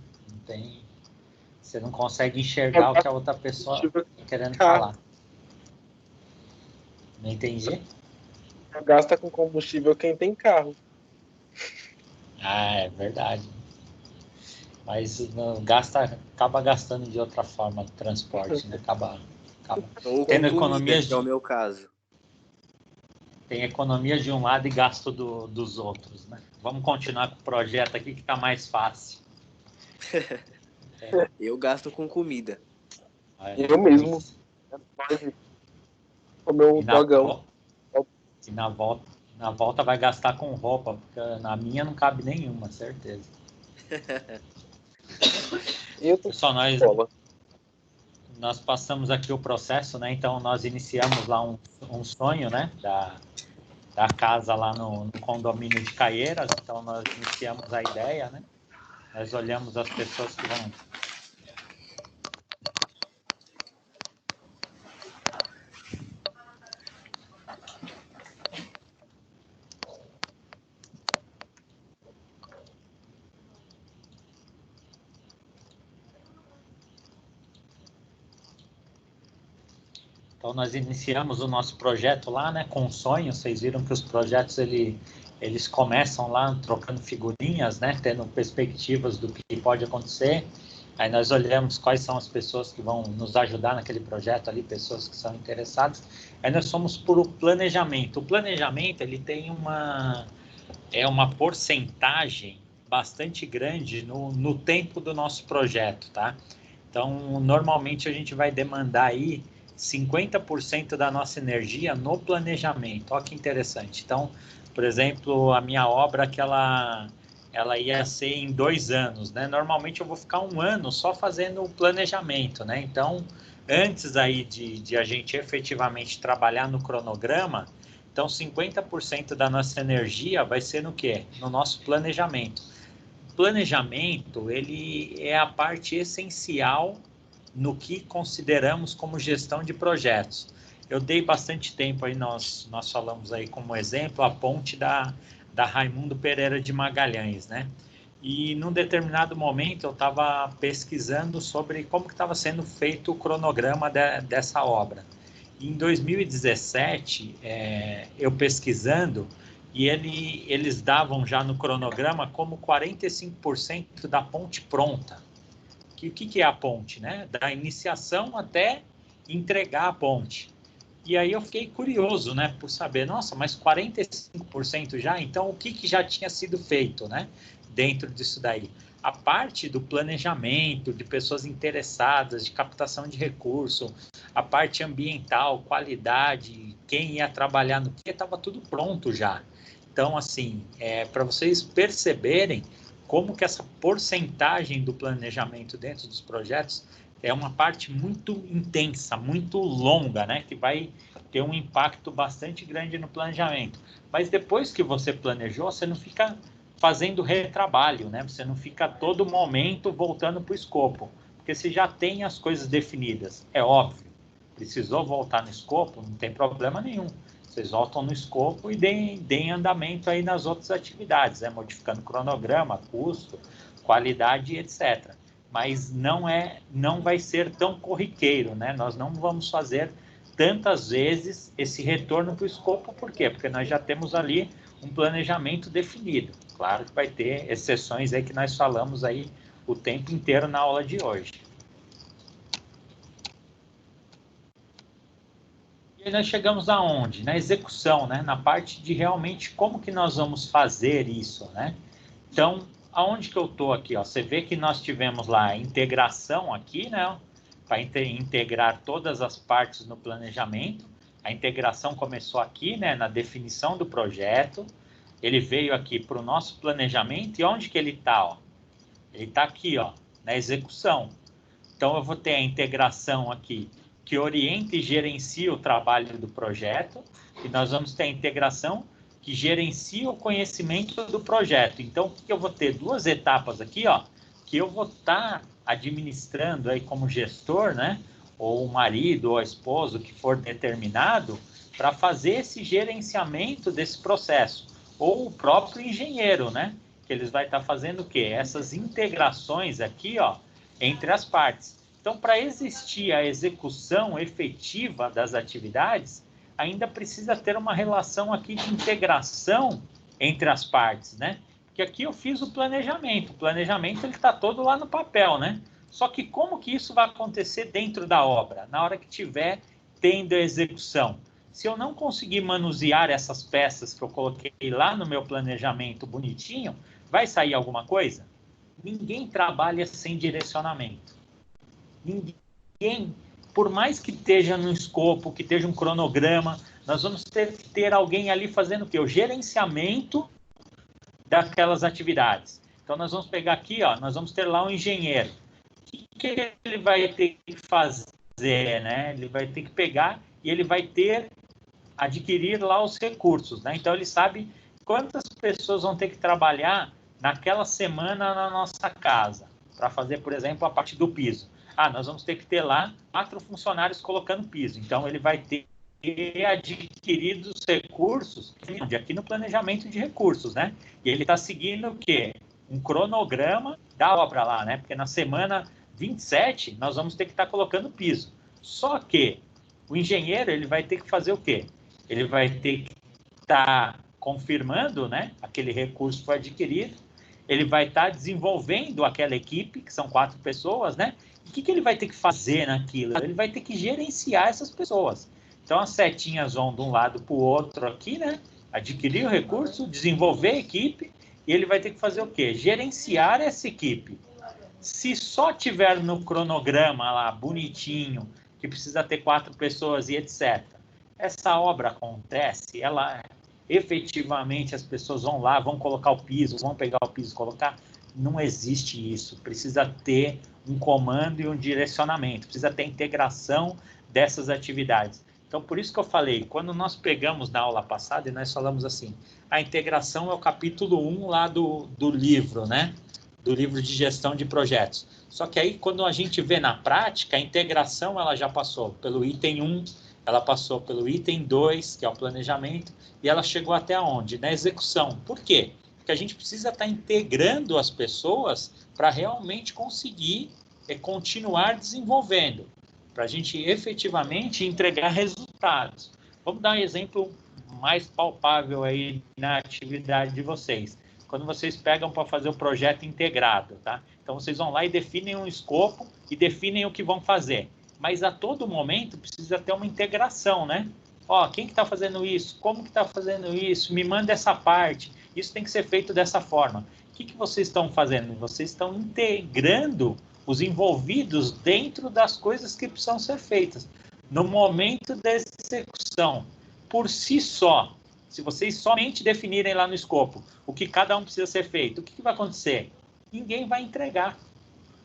Você não consegue enxergar o que a outra pessoa está querendo falar. Não entendi? Gasta com combustível quem tem carro. Ah, é verdade. Mas não acaba gastando de outra forma de transporte, né? Acaba Ou tendo com comida, economias que é o meu caso. Tem economia de um lado e gasto dos outros, né? Vamos continuar com o projeto aqui que está mais fácil. Eu gasto com comida. Eu mesmo. O meu dogão. E na volta vai gastar com roupa, porque na minha não cabe nenhuma, certeza. Pessoal, nós passamos aqui o processo, né? Então nós iniciamos lá um sonho, né? Da casa lá no condomínio de Caieiras. Então nós iniciamos a ideia, né? Nós olhamos as pessoas que vão... Então, nós iniciamos o nosso projeto lá, né, com sonhos. Vocês viram que os projetos, eles começam lá trocando figurinhas, né, tendo perspectivas do que pode acontecer. Aí nós olhamos quais são as pessoas que vão nos ajudar naquele projeto ali, pessoas que são interessadas. Aí nós fomos por o planejamento. O planejamento, ele tem uma porcentagem bastante grande no tempo do nosso projeto, tá? Então, normalmente a gente vai demandar aí 50% da nossa energia no planejamento. Olha que interessante. Então, por exemplo, a minha obra que ela ia ser em 2 anos, né? Normalmente eu vou ficar 1 ano só fazendo o planejamento, né? Então, antes aí de a gente efetivamente trabalhar no cronograma, então 50% da nossa energia vai ser no quê? No nosso planejamento. Planejamento, ele é a parte essencial no que consideramos como gestão de projetos. Eu dei bastante tempo aí, nós falamos aí como exemplo a ponte da Raimundo Pereira de Magalhães, né? E num determinado momento eu estava pesquisando sobre como que estava sendo feito o cronograma dessa obra. E em 2017, eu pesquisando, e eles davam já no cronograma como 45% da ponte pronta. O que é a ponte, né? Da iniciação até entregar a ponte. E aí eu fiquei curioso, né, por saber, nossa, mas 45% já? Então o que já tinha sido feito, né, dentro disso daí? A parte do planejamento, de pessoas interessadas, de captação de recurso, a parte ambiental, qualidade, quem ia trabalhar no que, estava tudo pronto já. Então, assim, para vocês perceberem como que essa porcentagem do planejamento dentro dos projetos é uma parte muito intensa, muito longa, né? Que vai ter um impacto bastante grande no planejamento. Mas depois que você planejou, você não fica fazendo retrabalho, né? Você não fica a todo momento voltando para o escopo, porque você já tem as coisas definidas. É óbvio, precisou voltar no escopo, não tem problema nenhum. Vocês voltam no escopo e deem andamento aí nas outras atividades, né? Modificando cronograma, custo, qualidade, etc. Mas não vai ser tão corriqueiro, né? Nós não vamos fazer tantas vezes esse retorno para o escopo. Por quê? Porque nós já temos ali um planejamento definido. Claro que vai ter exceções aí que nós falamos aí o tempo inteiro na aula de hoje. E nós chegamos aonde? Na execução, né? Na parte de realmente como que nós vamos fazer isso, né? Então, aonde que eu estou aqui? Ó? Você vê que nós tivemos lá a integração aqui, né? Para integrar todas as partes no planejamento. A integração começou aqui, né? Na definição do projeto. Ele veio aqui para o nosso planejamento. E onde que ele está? Ele está aqui, ó, na execução. Então, eu vou ter a integração aqui que orienta e gerencia o trabalho do projeto, e nós vamos ter a integração que gerencia o conhecimento do projeto. Então, o que eu vou ter? Duas etapas aqui, ó, que eu vou estar administrando aí como gestor, né, ou o marido ou a esposa, que for determinado, para fazer esse gerenciamento desse processo, ou o próprio engenheiro, né, que eles vai estar fazendo o quê? Essas integrações aqui, ó, entre as partes. Então, para existir a execução efetiva das atividades, ainda precisa ter uma relação aqui de integração entre as partes, né? Porque aqui eu fiz o planejamento ele está todo lá no papel, né? Só que como que isso vai acontecer dentro da obra, na hora que tiver tendo a execução? Se eu não conseguir manusear essas peças que eu coloquei lá no meu planejamento bonitinho, vai sair alguma coisa? Ninguém trabalha sem direcionamento. Ninguém, por mais que esteja no escopo, que esteja um cronograma, nós vamos ter que ter alguém ali fazendo o quê? O gerenciamento daquelas atividades. Então, nós vamos pegar aqui, ó, nós vamos ter lá um engenheiro. O que ele vai ter que fazer, né? Ele vai ter que pegar e ele vai adquirir lá os recursos, né? Então, ele sabe quantas pessoas vão ter que trabalhar naquela semana na nossa casa, para fazer, por exemplo, a parte do piso. Nós vamos ter que ter lá 4 funcionários colocando piso. Então, ele vai ter adquirido os recursos aqui no planejamento de recursos, né? E ele está seguindo o quê? Um cronograma da obra lá, né? Porque na semana 27, nós vamos ter que estar colocando piso. Só que o engenheiro, ele vai ter que fazer o quê? Ele vai ter que estar confirmando, né? Aquele recurso foi adquirido. Ele vai estar desenvolvendo aquela equipe, que são 4 pessoas, né? O que ele vai ter que fazer naquilo? Ele vai ter que gerenciar essas pessoas. Então, as setinhas vão de um lado para o outro aqui, né? Adquirir o recurso, desenvolver a equipe, e ele vai ter que fazer o quê? Gerenciar essa equipe. Se só tiver no cronograma lá, bonitinho, que precisa ter 4 pessoas e etc., essa obra acontece, ela efetivamente as pessoas vão lá, vão colocar o piso, vão pegar o piso e colocar. Não existe isso. Precisa ter um comando e um direcionamento. Precisa ter integração dessas atividades. Então, por isso que eu falei, quando nós pegamos na aula passada e nós falamos assim, a integração é o capítulo 1 lá do livro, né? Do livro de gestão de projetos. Só que aí, quando a gente vê na prática, a integração ela já passou pelo item 1, ela passou pelo item 2, que é o planejamento, e ela chegou até onde? Na execução. Por quê? Porque a gente precisa estar integrando as pessoas para realmente conseguir continuar desenvolvendo, para a gente efetivamente entregar resultados. Vamos dar um exemplo mais palpável aí na atividade de vocês. Quando vocês pegam para fazer o projeto integrado, tá? Então, vocês vão lá e definem um escopo e definem o que vão fazer. Mas a todo momento precisa ter uma integração, né? Quem que está fazendo isso? Como que está fazendo isso? Me manda essa parte. Isso tem que ser feito dessa forma. O que vocês estão fazendo? Vocês estão integrando os envolvidos dentro das coisas que precisam ser feitas. No momento da execução, por si só, se vocês somente definirem lá no escopo o que cada um precisa ser feito, o que vai acontecer? Ninguém vai entregar.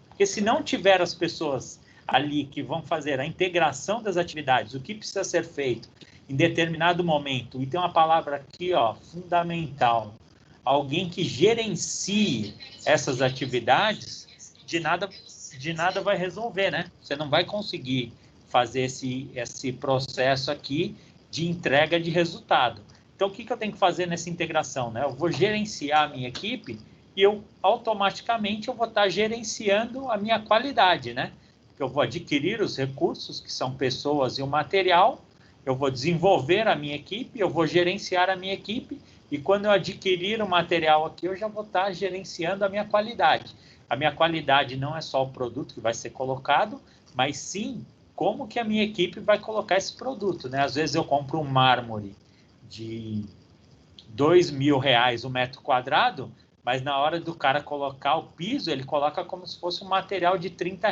Porque se não tiver as pessoas ali que vão fazer a integração das atividades, o que precisa ser feito em determinado momento, e tem uma palavra aqui, ó, fundamental, alguém que gerencie essas atividades, de nada vai resolver, né? Você não vai conseguir fazer esse processo aqui de entrega de resultado. Então, o que eu tenho que fazer nessa integração, né? Eu vou gerenciar a minha equipe e eu automaticamente vou estar gerenciando a minha qualidade, né? Eu vou adquirir os recursos, que são pessoas e o material, eu vou desenvolver a minha equipe, eu vou gerenciar a minha equipe, e quando eu adquirir o material aqui, eu já vou estar gerenciando a minha qualidade. A minha qualidade não é só o produto que vai ser colocado, mas sim como que a minha equipe vai colocar esse produto, né? Às vezes eu compro um mármore de R$ 2.000 o metro quadrado, mas na hora do cara colocar o piso, ele coloca como se fosse um material de R$ 30.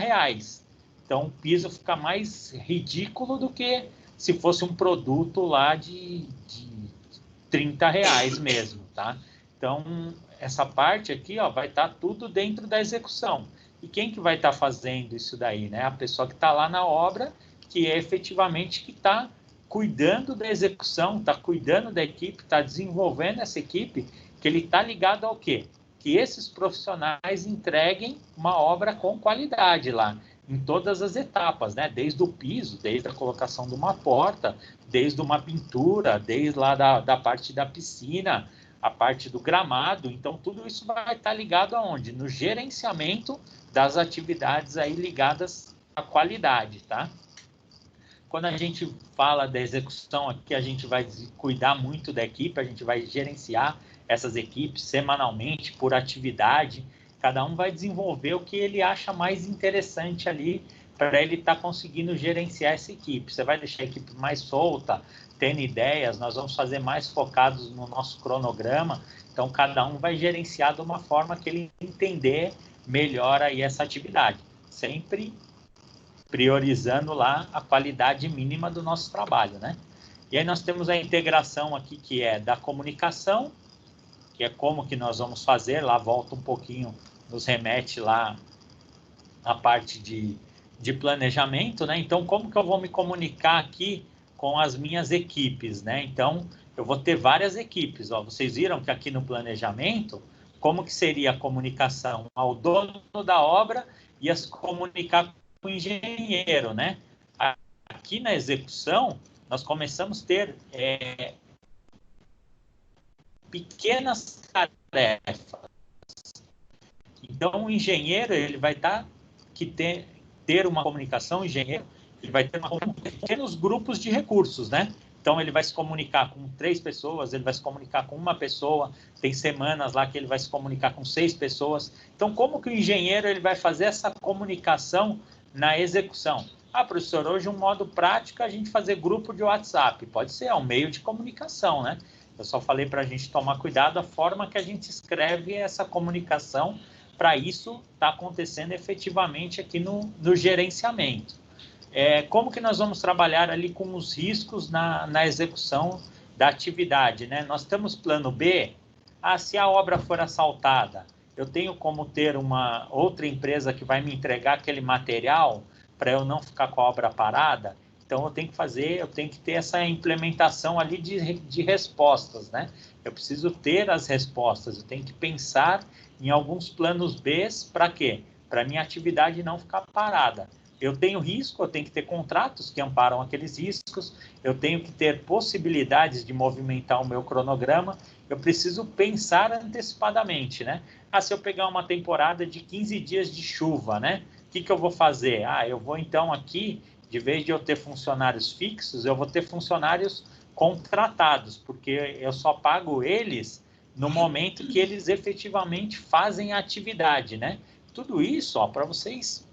Então o piso fica mais ridículo do que se fosse um produto lá de R$ 30 mesmo, tá? Então essa parte aqui, ó, vai estar tudo dentro da execução. E quem que vai estar fazendo isso daí, né? A pessoa que está lá na obra, que é efetivamente que está cuidando da execução, está cuidando da equipe, está desenvolvendo essa equipe, que ele está ligado ao quê? Que esses profissionais entreguem uma obra com qualidade lá, em todas as etapas, né? Desde o piso, desde a colocação de uma porta, desde uma pintura, desde lá da parte da piscina, a parte do gramado. Então, tudo isso vai estar ligado aonde? No gerenciamento das atividades aí ligadas à qualidade, tá? Quando a gente fala da execução aqui, a gente vai cuidar muito da equipe, a gente vai gerenciar essas equipes semanalmente, por atividade. Cada um vai desenvolver o que ele acha mais interessante ali para ele estar conseguindo gerenciar essa equipe. Você vai deixar a equipe mais solta, tendo ideias, nós vamos fazer mais focados no nosso cronograma. Então, cada um vai gerenciar de uma forma que ele entender melhor aí essa atividade. Sempre priorizando lá a qualidade mínima do nosso trabalho, né? E aí nós temos a integração aqui, que é da comunicação, que é como que nós vamos fazer, lá volta um pouquinho, nos remete lá a parte de planejamento, né? Então, como que eu vou me comunicar aqui com as minhas equipes, né? Então, eu vou ter várias equipes, ó. Vocês viram que aqui no planejamento, como que seria a comunicação ao dono da obra e a se comunicar com o engenheiro, né? Aqui na execução, nós começamos a ter pequenas tarefas. Então, o engenheiro, ele vai ter uma comunicação, o engenheiro, ele vai ter pequenos grupos de recursos, né? Então, ele vai se comunicar com 3 pessoas, ele vai se comunicar com uma pessoa, tem semanas lá que ele vai se comunicar com 6 pessoas. Então, como que o engenheiro ele vai fazer essa comunicação na execução? Ah, professor, hoje um modo prático é a gente fazer grupo de WhatsApp. Pode ser, é um meio de comunicação, né? Eu só falei para a gente tomar cuidado a forma que a gente escreve essa comunicação para isso estar acontecendo efetivamente aqui no gerenciamento. Como que nós vamos trabalhar ali com os riscos na execução da atividade, né? Nós temos plano B, se a obra for assaltada, eu tenho como ter uma outra empresa que vai me entregar aquele material para eu não ficar com a obra parada. Então, eu tenho que ter essa implementação ali de respostas, né? Eu preciso ter as respostas, eu tenho que pensar em alguns planos B, para quê? Para a minha atividade não ficar parada. Eu tenho risco, eu tenho que ter contratos que amparam aqueles riscos, eu tenho que ter possibilidades de movimentar o meu cronograma, eu preciso pensar antecipadamente, né? Se eu pegar uma temporada de 15 dias de chuva, né? O que eu vou fazer? Eu vou então aqui, de vez de eu ter funcionários fixos, eu vou ter funcionários contratados, porque eu só pago eles no momento que eles efetivamente fazem a atividade, né? Tudo isso, para vocês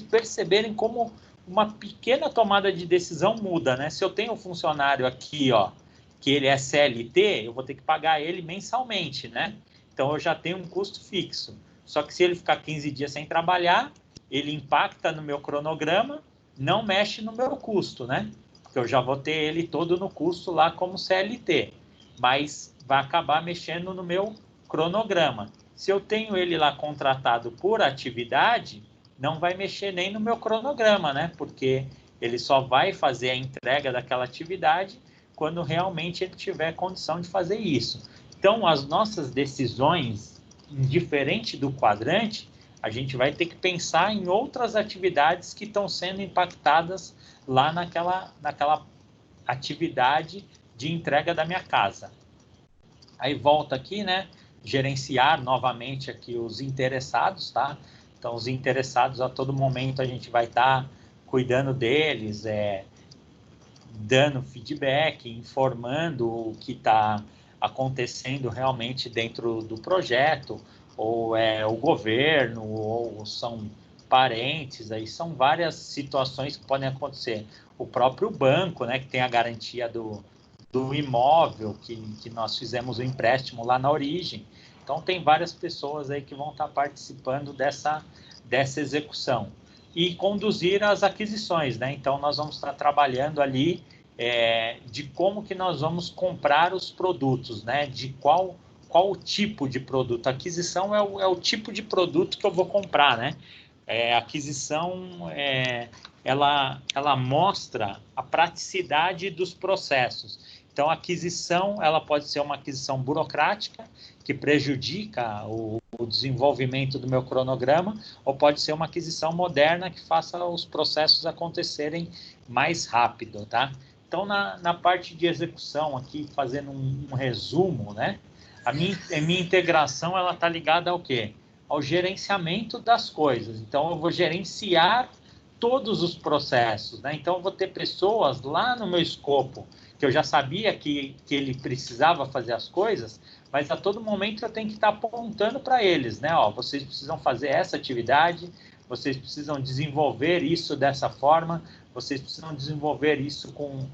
perceberem como uma pequena tomada de decisão muda, né? Se eu tenho um funcionário aqui, que ele é CLT, eu vou ter que pagar ele mensalmente, né? Então, eu já tenho um custo fixo. Só que se ele ficar 15 dias sem trabalhar, ele impacta no meu cronograma, não mexe no meu custo, né? Porque eu já vou ter ele todo no custo lá como CLT, mas vai acabar mexendo no meu cronograma. Se eu tenho ele lá contratado por atividade, não vai mexer nem no meu cronograma, né? Porque ele só vai fazer a entrega daquela atividade quando realmente ele tiver condição de fazer isso. Então, as nossas decisões, diferente do quadrante, a gente vai ter que pensar em outras atividades que estão sendo impactadas lá naquela atividade de entrega da minha casa. Aí volta aqui, né? Gerenciar novamente aqui os interessados, tá? Então, os interessados, a todo momento, a gente vai estar cuidando deles, dando feedback, informando o que está acontecendo realmente dentro do projeto, ou é o governo, ou são parentes, aí são várias situações que podem acontecer. O próprio banco, né, que tem a garantia do imóvel, que nós fizemos o empréstimo lá na origem. Então, tem várias pessoas aí que vão estar participando dessa execução. E conduzir as aquisições, né? Então, nós vamos estar trabalhando ali de como que nós vamos comprar os produtos, né? De qual o tipo de produto. A aquisição é o tipo de produto que eu vou comprar, né? A aquisição, ela mostra a praticidade dos processos. Então, a aquisição, ela pode ser uma aquisição burocrática, que prejudica o desenvolvimento do meu cronograma, ou pode ser uma aquisição moderna que faça os processos acontecerem mais rápido, tá? Então, na parte de execução aqui, fazendo um resumo, né? A minha integração, ela está ligada ao quê? Ao gerenciamento das coisas. Então, eu vou gerenciar todos os processos, né? Então, eu vou ter pessoas lá no meu escopo, que eu já sabia que ele precisava fazer as coisas, mas a todo momento eu tenho que estar apontando para eles, né? Ó, vocês precisam fazer essa atividade, vocês precisam desenvolver isso dessa forma, vocês precisam desenvolver isso com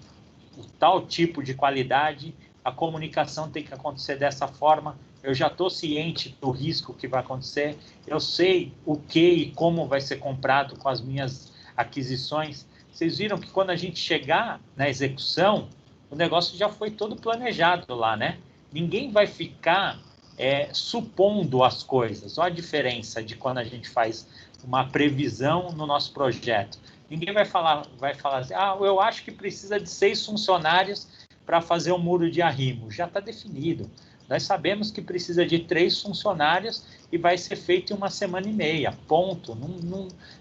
o tal tipo de qualidade, a comunicação tem que acontecer dessa forma, eu já estou ciente do risco que vai acontecer, eu sei o que e como vai ser comprado com as minhas aquisições. Vocês viram que quando a gente chegar na execução, o negócio já foi todo planejado lá, né? Ninguém vai ficar supondo as coisas. Olha a diferença de quando a gente faz uma previsão no nosso projeto. Ninguém vai falar assim, eu acho que precisa de 6 funcionários para fazer um muro de arrimo. Já está definido. Nós sabemos que precisa de 3 funcionários e vai ser feito em 1 semana e meia. Ponto.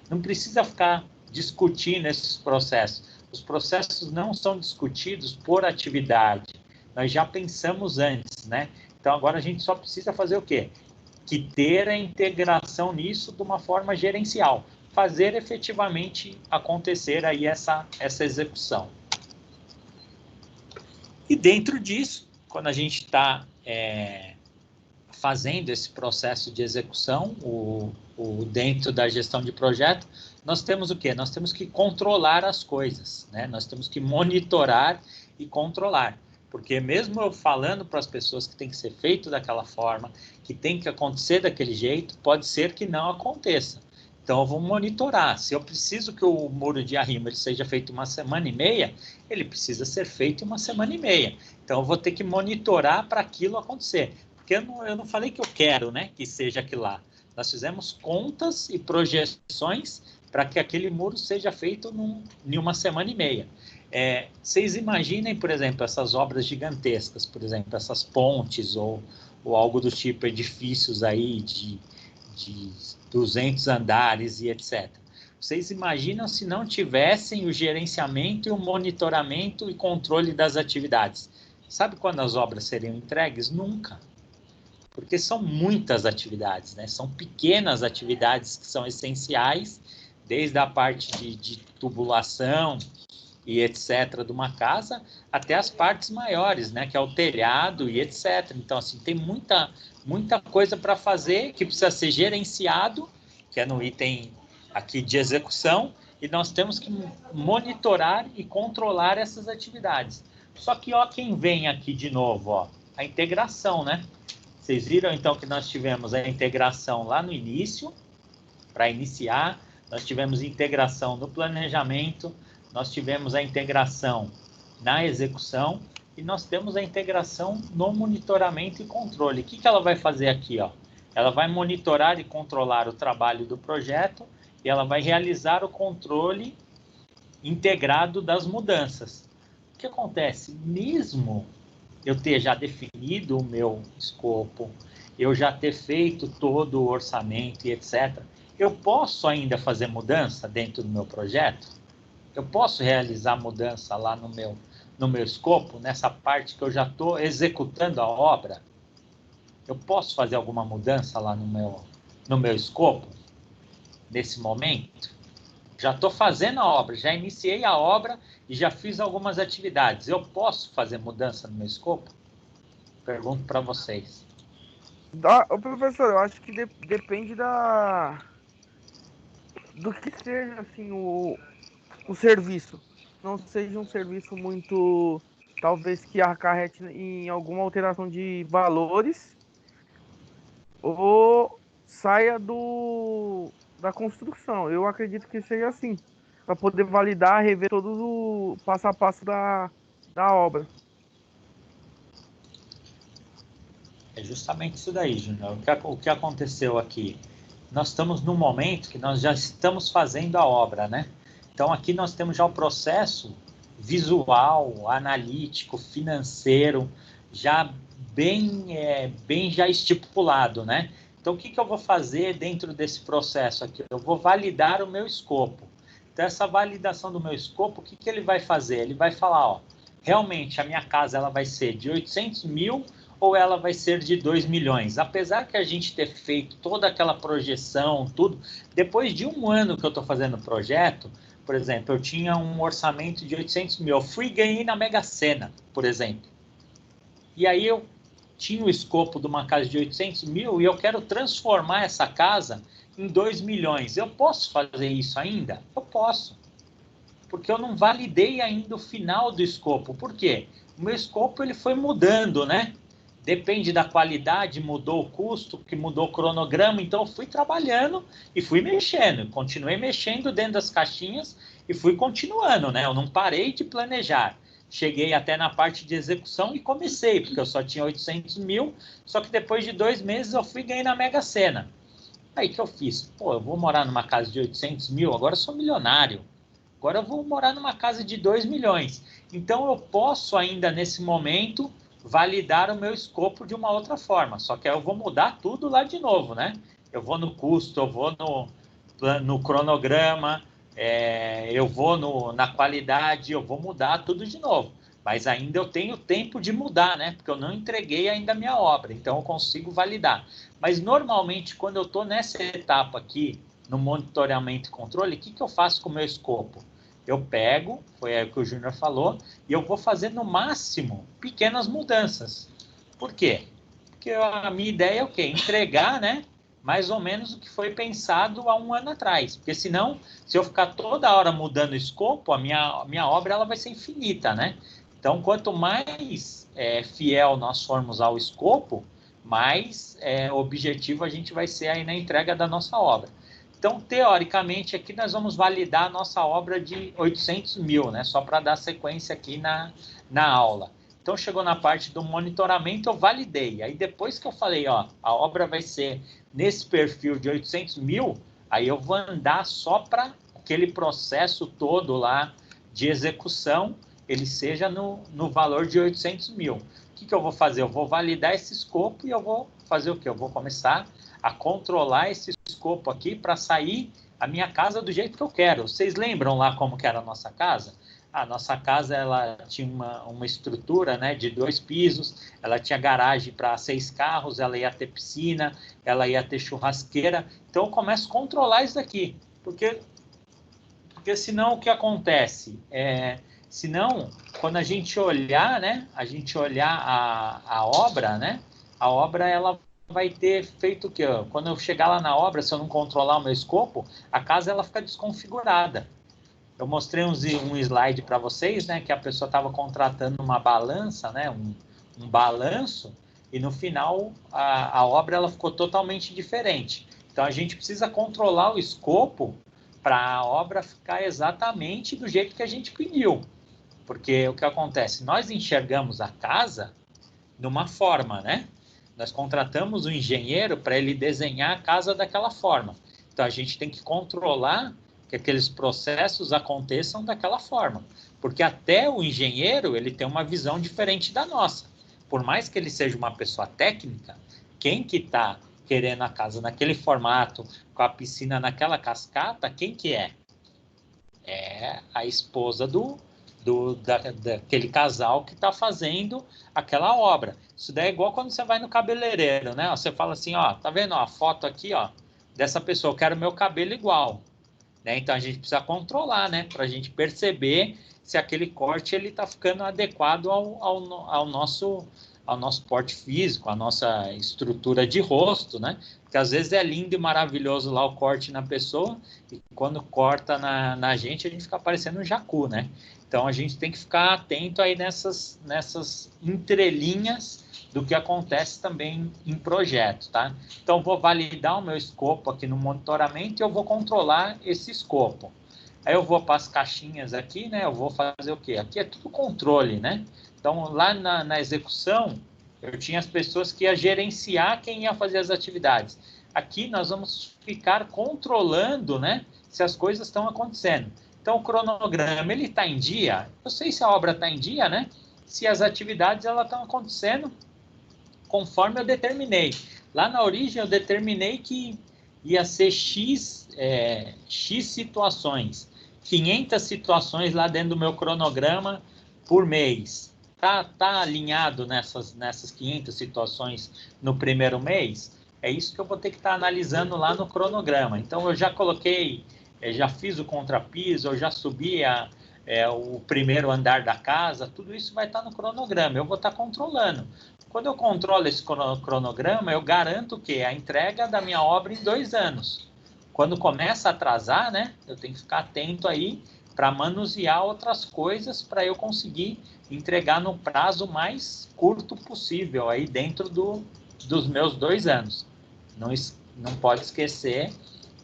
Não precisa ficar discutindo esses processos. Os processos não são discutidos por atividade. Nós já pensamos antes, né? Então, agora a gente só precisa fazer o quê? Que ter a integração nisso de uma forma gerencial. Fazer efetivamente acontecer aí essa execução. E dentro disso, quando a gente está fazendo esse processo de execução, dentro da gestão de projeto, nós temos o quê? Nós temos que controlar as coisas, né? Nós temos que monitorar e controlar. Porque mesmo eu falando para as pessoas que tem que ser feito daquela forma, que tem que acontecer daquele jeito, pode ser que não aconteça. Então, eu vou monitorar. Se eu preciso que o muro de arrimo ele seja feito 1 semana e meia, ele precisa ser feito em 1 semana e meia. Então, eu vou ter que monitorar para aquilo acontecer. Porque eu não falei que eu quero, né, que seja aquilo lá. Nós fizemos contas e projeções para que aquele muro seja feito em 1 semana e meia. Vocês imaginem, por exemplo, essas obras gigantescas, por exemplo, essas pontes ou algo do tipo, edifícios aí de 200 andares e etc. Vocês imaginam se não tivessem o gerenciamento e o monitoramento e controle das atividades? Sabe quando as obras seriam entregues? Nunca. Porque são muitas atividades, né? São pequenas atividades que são essenciais, desde a parte de tubulação e etc. de uma casa, até as partes maiores, né? Que é o telhado e etc. Então, assim, tem muita coisa para fazer que precisa ser gerenciado, que é no item aqui de execução, e nós temos que monitorar e controlar essas atividades. Só que, ó, quem vem aqui de novo, ó, a integração, né? Vocês viram, então, que nós tivemos a integração lá no início, para iniciar, nós tivemos integração no planejamento, nós tivemos a integração na execução e nós temos a integração no monitoramento e controle. O que ela vai fazer aqui, ó? Ela vai monitorar e controlar o trabalho do projeto e ela vai realizar o controle integrado das mudanças. O que acontece? Mesmo eu ter já definido o meu escopo, eu já ter feito todo o orçamento e etc., eu posso ainda fazer mudança dentro do meu projeto? Eu posso realizar mudança lá no no meu escopo, nessa parte que eu já estou executando a obra, eu posso fazer alguma mudança lá no meu escopo, nesse momento? Já estou fazendo a obra, já iniciei a obra e já fiz algumas atividades. Eu posso fazer mudança no meu escopo? Pergunto para vocês. Ô, professor, eu acho que depende do que seja assim o serviço. Não seja um serviço muito, talvez que acarrete em alguma alteração de valores ou saia da construção. Eu acredito que seja assim, para poder validar, rever todo o passo a passo da obra. É justamente isso daí, Júnior. O que aconteceu aqui? Nós estamos num momento que nós já estamos fazendo a obra, né? Então, aqui nós temos já o processo visual, analítico, financeiro, já bem já estipulado, né? Então, o que eu vou fazer dentro desse processo aqui? Eu vou validar o meu escopo. Então, essa validação do meu escopo, o que ele vai fazer? Ele vai falar, ó, realmente a minha casa ela vai ser de 800 mil ou ela vai ser de 2 milhões. Apesar que a gente ter feito toda aquela projeção, tudo, depois de um ano que eu estou fazendo o projeto, por exemplo, eu tinha um orçamento de 800 mil, eu fui e ganhei na Mega Sena, por exemplo. E aí eu tinha o escopo de uma casa de 800 mil e eu quero transformar essa casa em 2 milhões. Eu posso fazer isso ainda? Eu posso. Porque eu não validei ainda o final do escopo. Por quê? O meu escopo ele foi mudando, né? Depende da qualidade, mudou o custo, que mudou o cronograma, então eu fui trabalhando e fui mexendo, continuei mexendo dentro das caixinhas e fui continuando, né? Eu não parei de planejar. Cheguei até na parte de execução e comecei, porque eu só tinha 800 mil, só que depois de 2 meses eu fui ganhar na Mega Sena. Aí que eu fiz? Pô, eu vou morar numa casa de 800 mil, agora eu sou milionário. Agora eu vou morar numa casa de 2 milhões. Então eu posso ainda nesse momento validar o meu escopo de uma outra forma. Só que aí eu vou mudar tudo lá de novo, né? Eu vou no custo, eu vou no cronograma, eu vou na qualidade, eu vou mudar tudo de novo. Mas ainda eu tenho tempo de mudar, né? Porque eu não entreguei ainda a minha obra, então eu consigo validar. Mas normalmente, quando eu estou nessa etapa aqui, no monitoramento e controle, o que eu faço com o meu escopo? Eu pego, foi aí o que o Júnior falou, e eu vou fazer no máximo pequenas mudanças. Por quê? Porque a minha ideia é o quê? Entregar, né? Mais ou menos o que foi pensado há um ano atrás. Porque senão, se eu ficar toda hora mudando o escopo, a minha obra ela vai ser infinita, né? Então, quanto mais fiel nós formos ao escopo, mais objetivo a gente vai ser aí na entrega da nossa obra. Então, teoricamente, aqui nós vamos validar a nossa obra de 800 mil, né? Só para dar sequência aqui na aula. Então, chegou na parte do monitoramento, eu validei. Aí, depois que eu falei, ó, a obra vai ser nesse perfil de 800 mil, aí eu vou andar só para aquele processo todo lá de execução, ele seja no valor de 800 mil. O que eu vou fazer? Eu vou validar esse escopo e eu vou fazer o quê? Eu vou começar a controlar esse escopo aqui para sair a minha casa do jeito que eu quero. Vocês lembram lá como que era a nossa casa? A nossa casa ela tinha uma estrutura, né, de 2 pisos, ela tinha garagem para 6 carros, ela ia ter piscina, ela ia ter churrasqueira. Então eu começo a controlar isso daqui, porque senão o que acontece? Senão, quando a gente olhar, né, a obra, né, a obra ela vai ter feito o quê? Quando eu chegar lá na obra, se eu não controlar o meu escopo, a casa ela fica desconfigurada. Eu mostrei um slide para vocês, né, que a pessoa estava contratando uma balança, né, um balanço, e no final a obra ela ficou totalmente diferente. Então a gente precisa controlar o escopo para a obra ficar exatamente do jeito que a gente pediu. Porque o que acontece? Nós enxergamos a casa de uma forma, né? Nós contratamos um engenheiro para ele desenhar a casa daquela forma. Então, a gente tem que controlar que aqueles processos aconteçam daquela forma. Porque até o engenheiro, ele tem uma visão diferente da nossa. Por mais que ele seja uma pessoa técnica, quem que está querendo a casa naquele formato, com a piscina naquela cascata, quem que é? É a esposa do daquele casal que está fazendo aquela obra. Isso daí é igual quando você vai no cabeleireiro, né? Você fala assim, ó, tá vendo a foto aqui, ó, dessa pessoa, eu quero meu cabelo igual, né? Então a gente precisa controlar, né? Para a gente perceber se aquele corte ele está ficando adequado ao nosso porte físico, à nossa estrutura de rosto, né? Porque às vezes é lindo e maravilhoso lá o corte na pessoa e quando corta na gente, a gente fica parecendo um jacu, né? Então a gente tem que ficar atento aí nessas entrelinhas do que acontece também em projeto, tá? Então vou validar o meu escopo aqui no monitoramento e eu vou controlar esse escopo. Aí eu vou para as caixinhas aqui, né? Eu vou fazer o quê? Aqui é tudo controle, né? Então lá na execução eu tinha as pessoas que iam gerenciar quem ia fazer as atividades. Aqui nós vamos ficar controlando, né? Se as coisas estão acontecendo. Então, o cronograma, ele está em dia? Eu sei se a obra está em dia, né? Se as atividades elas estão acontecendo conforme eu determinei. Lá na origem, eu determinei que ia ser X situações. 500 situações lá dentro do meu cronograma por mês. Tá alinhado nessas 500 situações no primeiro mês? É isso que eu vou ter que estar analisando lá no cronograma. Então, eu já coloquei... já fiz o contrapiso, eu já subi o primeiro andar da casa, tudo isso vai estar no cronograma, eu vou estar controlando. Quando eu controlo esse cronograma, eu garanto que a entrega da minha obra em 2 anos. Quando começa a atrasar, né, eu tenho que ficar atento aí para manusear outras coisas para eu conseguir entregar no prazo mais curto possível, aí dentro dos meus 2 anos. Não pode esquecer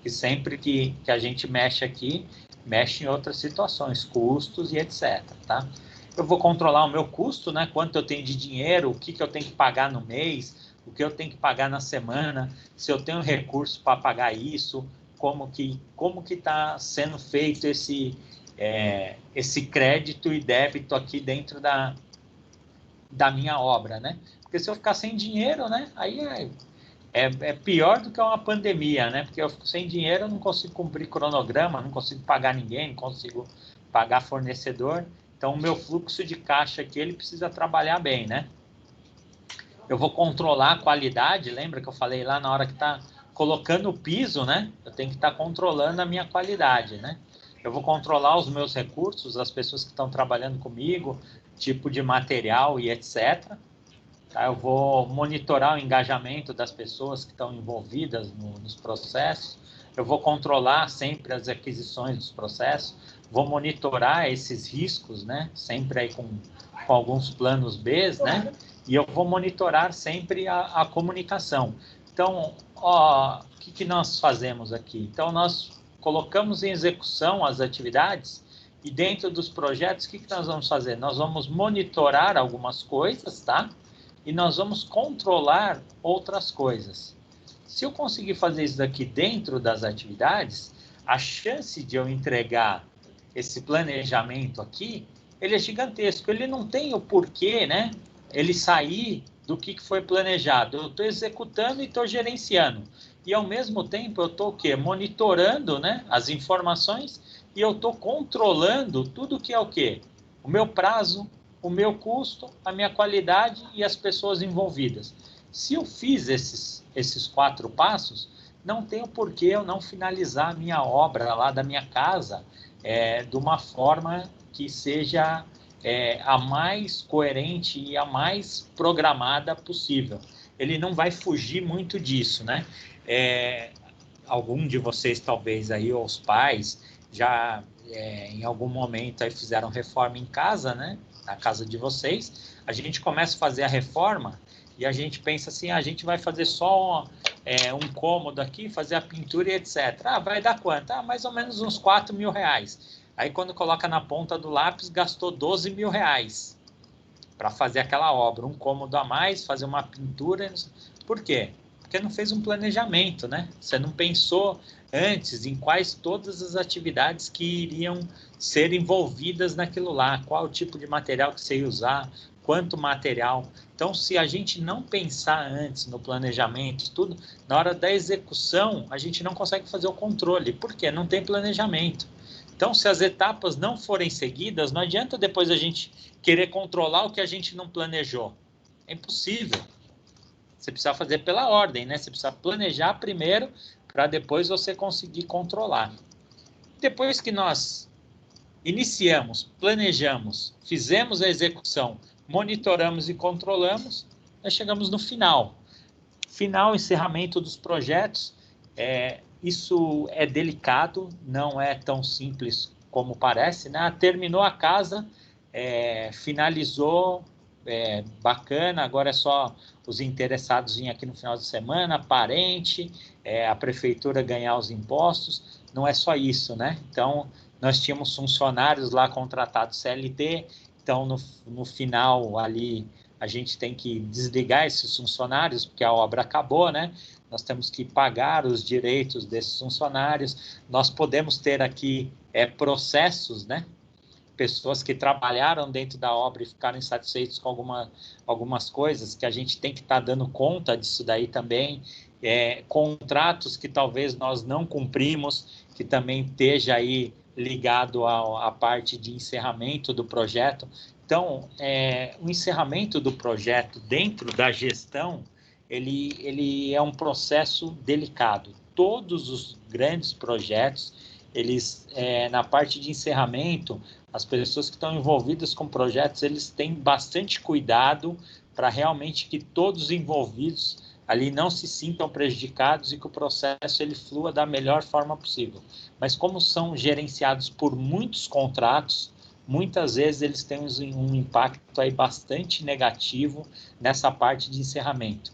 que sempre que a gente mexe aqui, mexe em outras situações, custos e etc, tá? Eu vou controlar o meu custo, né? Quanto eu tenho de dinheiro, o que eu tenho que pagar no mês, o que eu tenho que pagar na semana, se eu tenho recurso para pagar isso, como que está sendo feito esse crédito e débito aqui dentro da minha obra, né? Porque se eu ficar sem dinheiro, né? Aí é pior do que uma pandemia, né? Porque eu fico sem dinheiro, eu não consigo cumprir cronograma, não consigo pagar ninguém, não consigo pagar fornecedor. Então, o meu fluxo de caixa aqui, ele precisa trabalhar bem, né? Eu vou controlar a qualidade, lembra que eu falei lá na hora que está colocando o piso, né? Eu tenho que estar controlando a minha qualidade, né? Eu vou controlar os meus recursos, as pessoas que estão trabalhando comigo, tipo de material e etc. Tá? Eu vou monitorar o engajamento das pessoas que estão envolvidas nos processos. Eu vou controlar sempre as aquisições dos processos. Vou monitorar esses riscos, né? Sempre aí com alguns planos B, né? E eu vou monitorar sempre a comunicação. Então, o que nós fazemos aqui? Então, nós colocamos em execução as atividades e dentro dos projetos, o que nós vamos fazer? Nós vamos monitorar algumas coisas, tá? E nós vamos controlar outras coisas. Se eu conseguir fazer isso daqui dentro das atividades, a chance de eu entregar esse planejamento aqui, ele é gigantesco. Ele não tem o porquê, né? Ele sair do que foi planejado. Eu estou executando e estou gerenciando. E, ao mesmo tempo, eu estou o quê? Monitorando, né, as informações e eu estou controlando tudo que é o quê? O meu prazo, o meu custo, a minha qualidade e as pessoas envolvidas. Se eu fiz esses 4 passos, não tem o porquê eu não finalizar a minha obra lá da minha casa de uma forma que seja a mais coerente e a mais programada possível. Ele não vai fugir muito disso, né? Algum de vocês, talvez, aí, ou os pais, já em algum momento aí fizeram reforma em casa, né? Na casa de vocês. A gente começa a fazer a reforma e a gente pensa assim, a gente vai fazer só um cômodo aqui, fazer a pintura e etc. Vai dar quanto? Mais ou menos uns 4 mil reais. Aí, quando coloca na ponta do lápis, gastou 12 mil reais para fazer aquela obra. Um cômodo a mais, fazer uma pintura. Por quê? Porque não fez um planejamento, né? Você não pensou antes em quais todas as atividades que iriam ser envolvidas naquilo lá, qual o tipo de material que você ia usar, quanto material. Então, se a gente não pensar antes no planejamento, tudo, na hora da execução, a gente não consegue fazer o controle. Por quê? Não tem planejamento. Então, se as etapas não forem seguidas, não adianta depois a gente querer controlar o que a gente não planejou. É impossível. Você precisa fazer pela ordem, né? Você precisa planejar primeiro para depois você conseguir controlar. Depois que nós iniciamos, planejamos, fizemos a execução, monitoramos e controlamos, nós chegamos no final. Final, encerramento dos projetos. Isso é delicado, não é tão simples como parece, né? Terminou a casa, finalizou, bacana, agora é só os interessados virem aqui no final de semana, parente, a prefeitura ganhar os impostos, não é só isso, né? Então, nós tínhamos funcionários lá contratados CLT, então no final ali a gente tem que desligar esses funcionários, porque a obra acabou, né? Nós temos que pagar os direitos desses funcionários, nós podemos ter aqui processos, né? Pessoas que trabalharam dentro da obra e ficaram insatisfeitos com algumas coisas, que a gente tem que estar dando conta disso daí também, contratos que talvez nós não cumprimos, que também esteja aí ligado à parte de encerramento do projeto. Então, o encerramento do projeto dentro da gestão, ele é um processo delicado. Todos os grandes projetos, eles, na parte de encerramento, as pessoas que estão envolvidas com projetos, eles têm bastante cuidado para realmente que todos os envolvidos ali não se sintam prejudicados e que o processo ele flua da melhor forma possível. Mas como são gerenciados por muitos contratos, muitas vezes eles têm um impacto aí bastante negativo nessa parte de encerramento.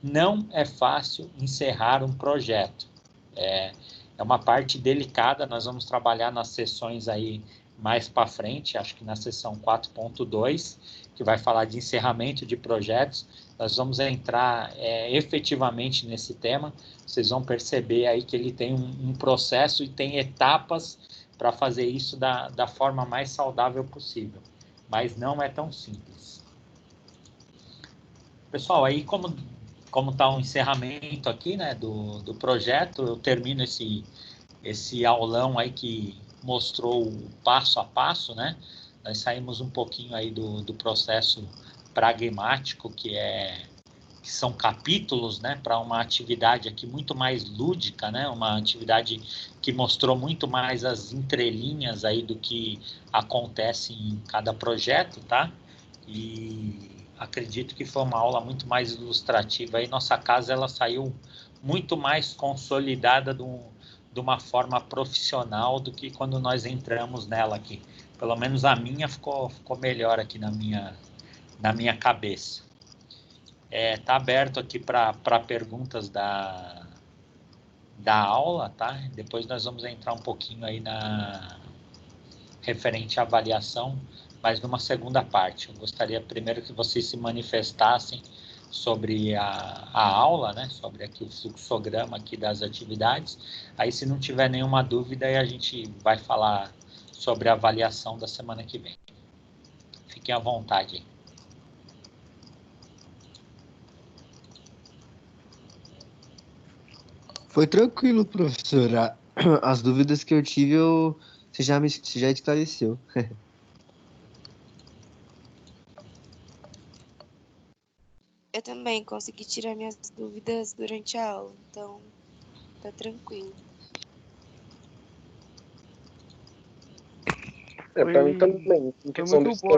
Não é fácil encerrar um projeto. É uma parte delicada, nós vamos trabalhar nas sessões aí mais para frente, acho que na sessão 4.2, que vai falar de encerramento de projetos, nós vamos entrar efetivamente nesse tema, vocês vão perceber aí que ele tem um processo e tem etapas para fazer isso da forma mais saudável possível, mas não é tão simples. Pessoal, aí como está o encerramento aqui, né, do projeto, eu termino esse aulão aí que mostrou o passo a passo, né? Nós saímos um pouquinho aí do processo pragmático, que são capítulos, né, para uma atividade aqui muito mais lúdica, né? Uma atividade que mostrou muito mais as entrelinhas aí do que acontece em cada projeto, tá? E acredito que foi uma aula muito mais ilustrativa. Aí nossa casa ela saiu muito mais consolidada de uma forma profissional do que quando nós entramos nela aqui. Pelo menos a minha ficou melhor aqui na minha cabeça. Tá aberto aqui para perguntas da aula, tá? Depois nós vamos entrar um pouquinho aí referente à avaliação, mas numa segunda parte. Eu gostaria primeiro que vocês se manifestassem sobre a aula, né? Sobre aqui o fluxograma aqui das atividades. Aí, se não tiver nenhuma dúvida, aí a gente vai falar sobre a avaliação da semana que vem. Fiquem à vontade aí. Foi tranquilo, professora. As dúvidas que eu tive, você já esclareceu. Eu também consegui tirar minhas dúvidas durante a aula, então tá tranquilo. Para mim também, em questão muito desse boa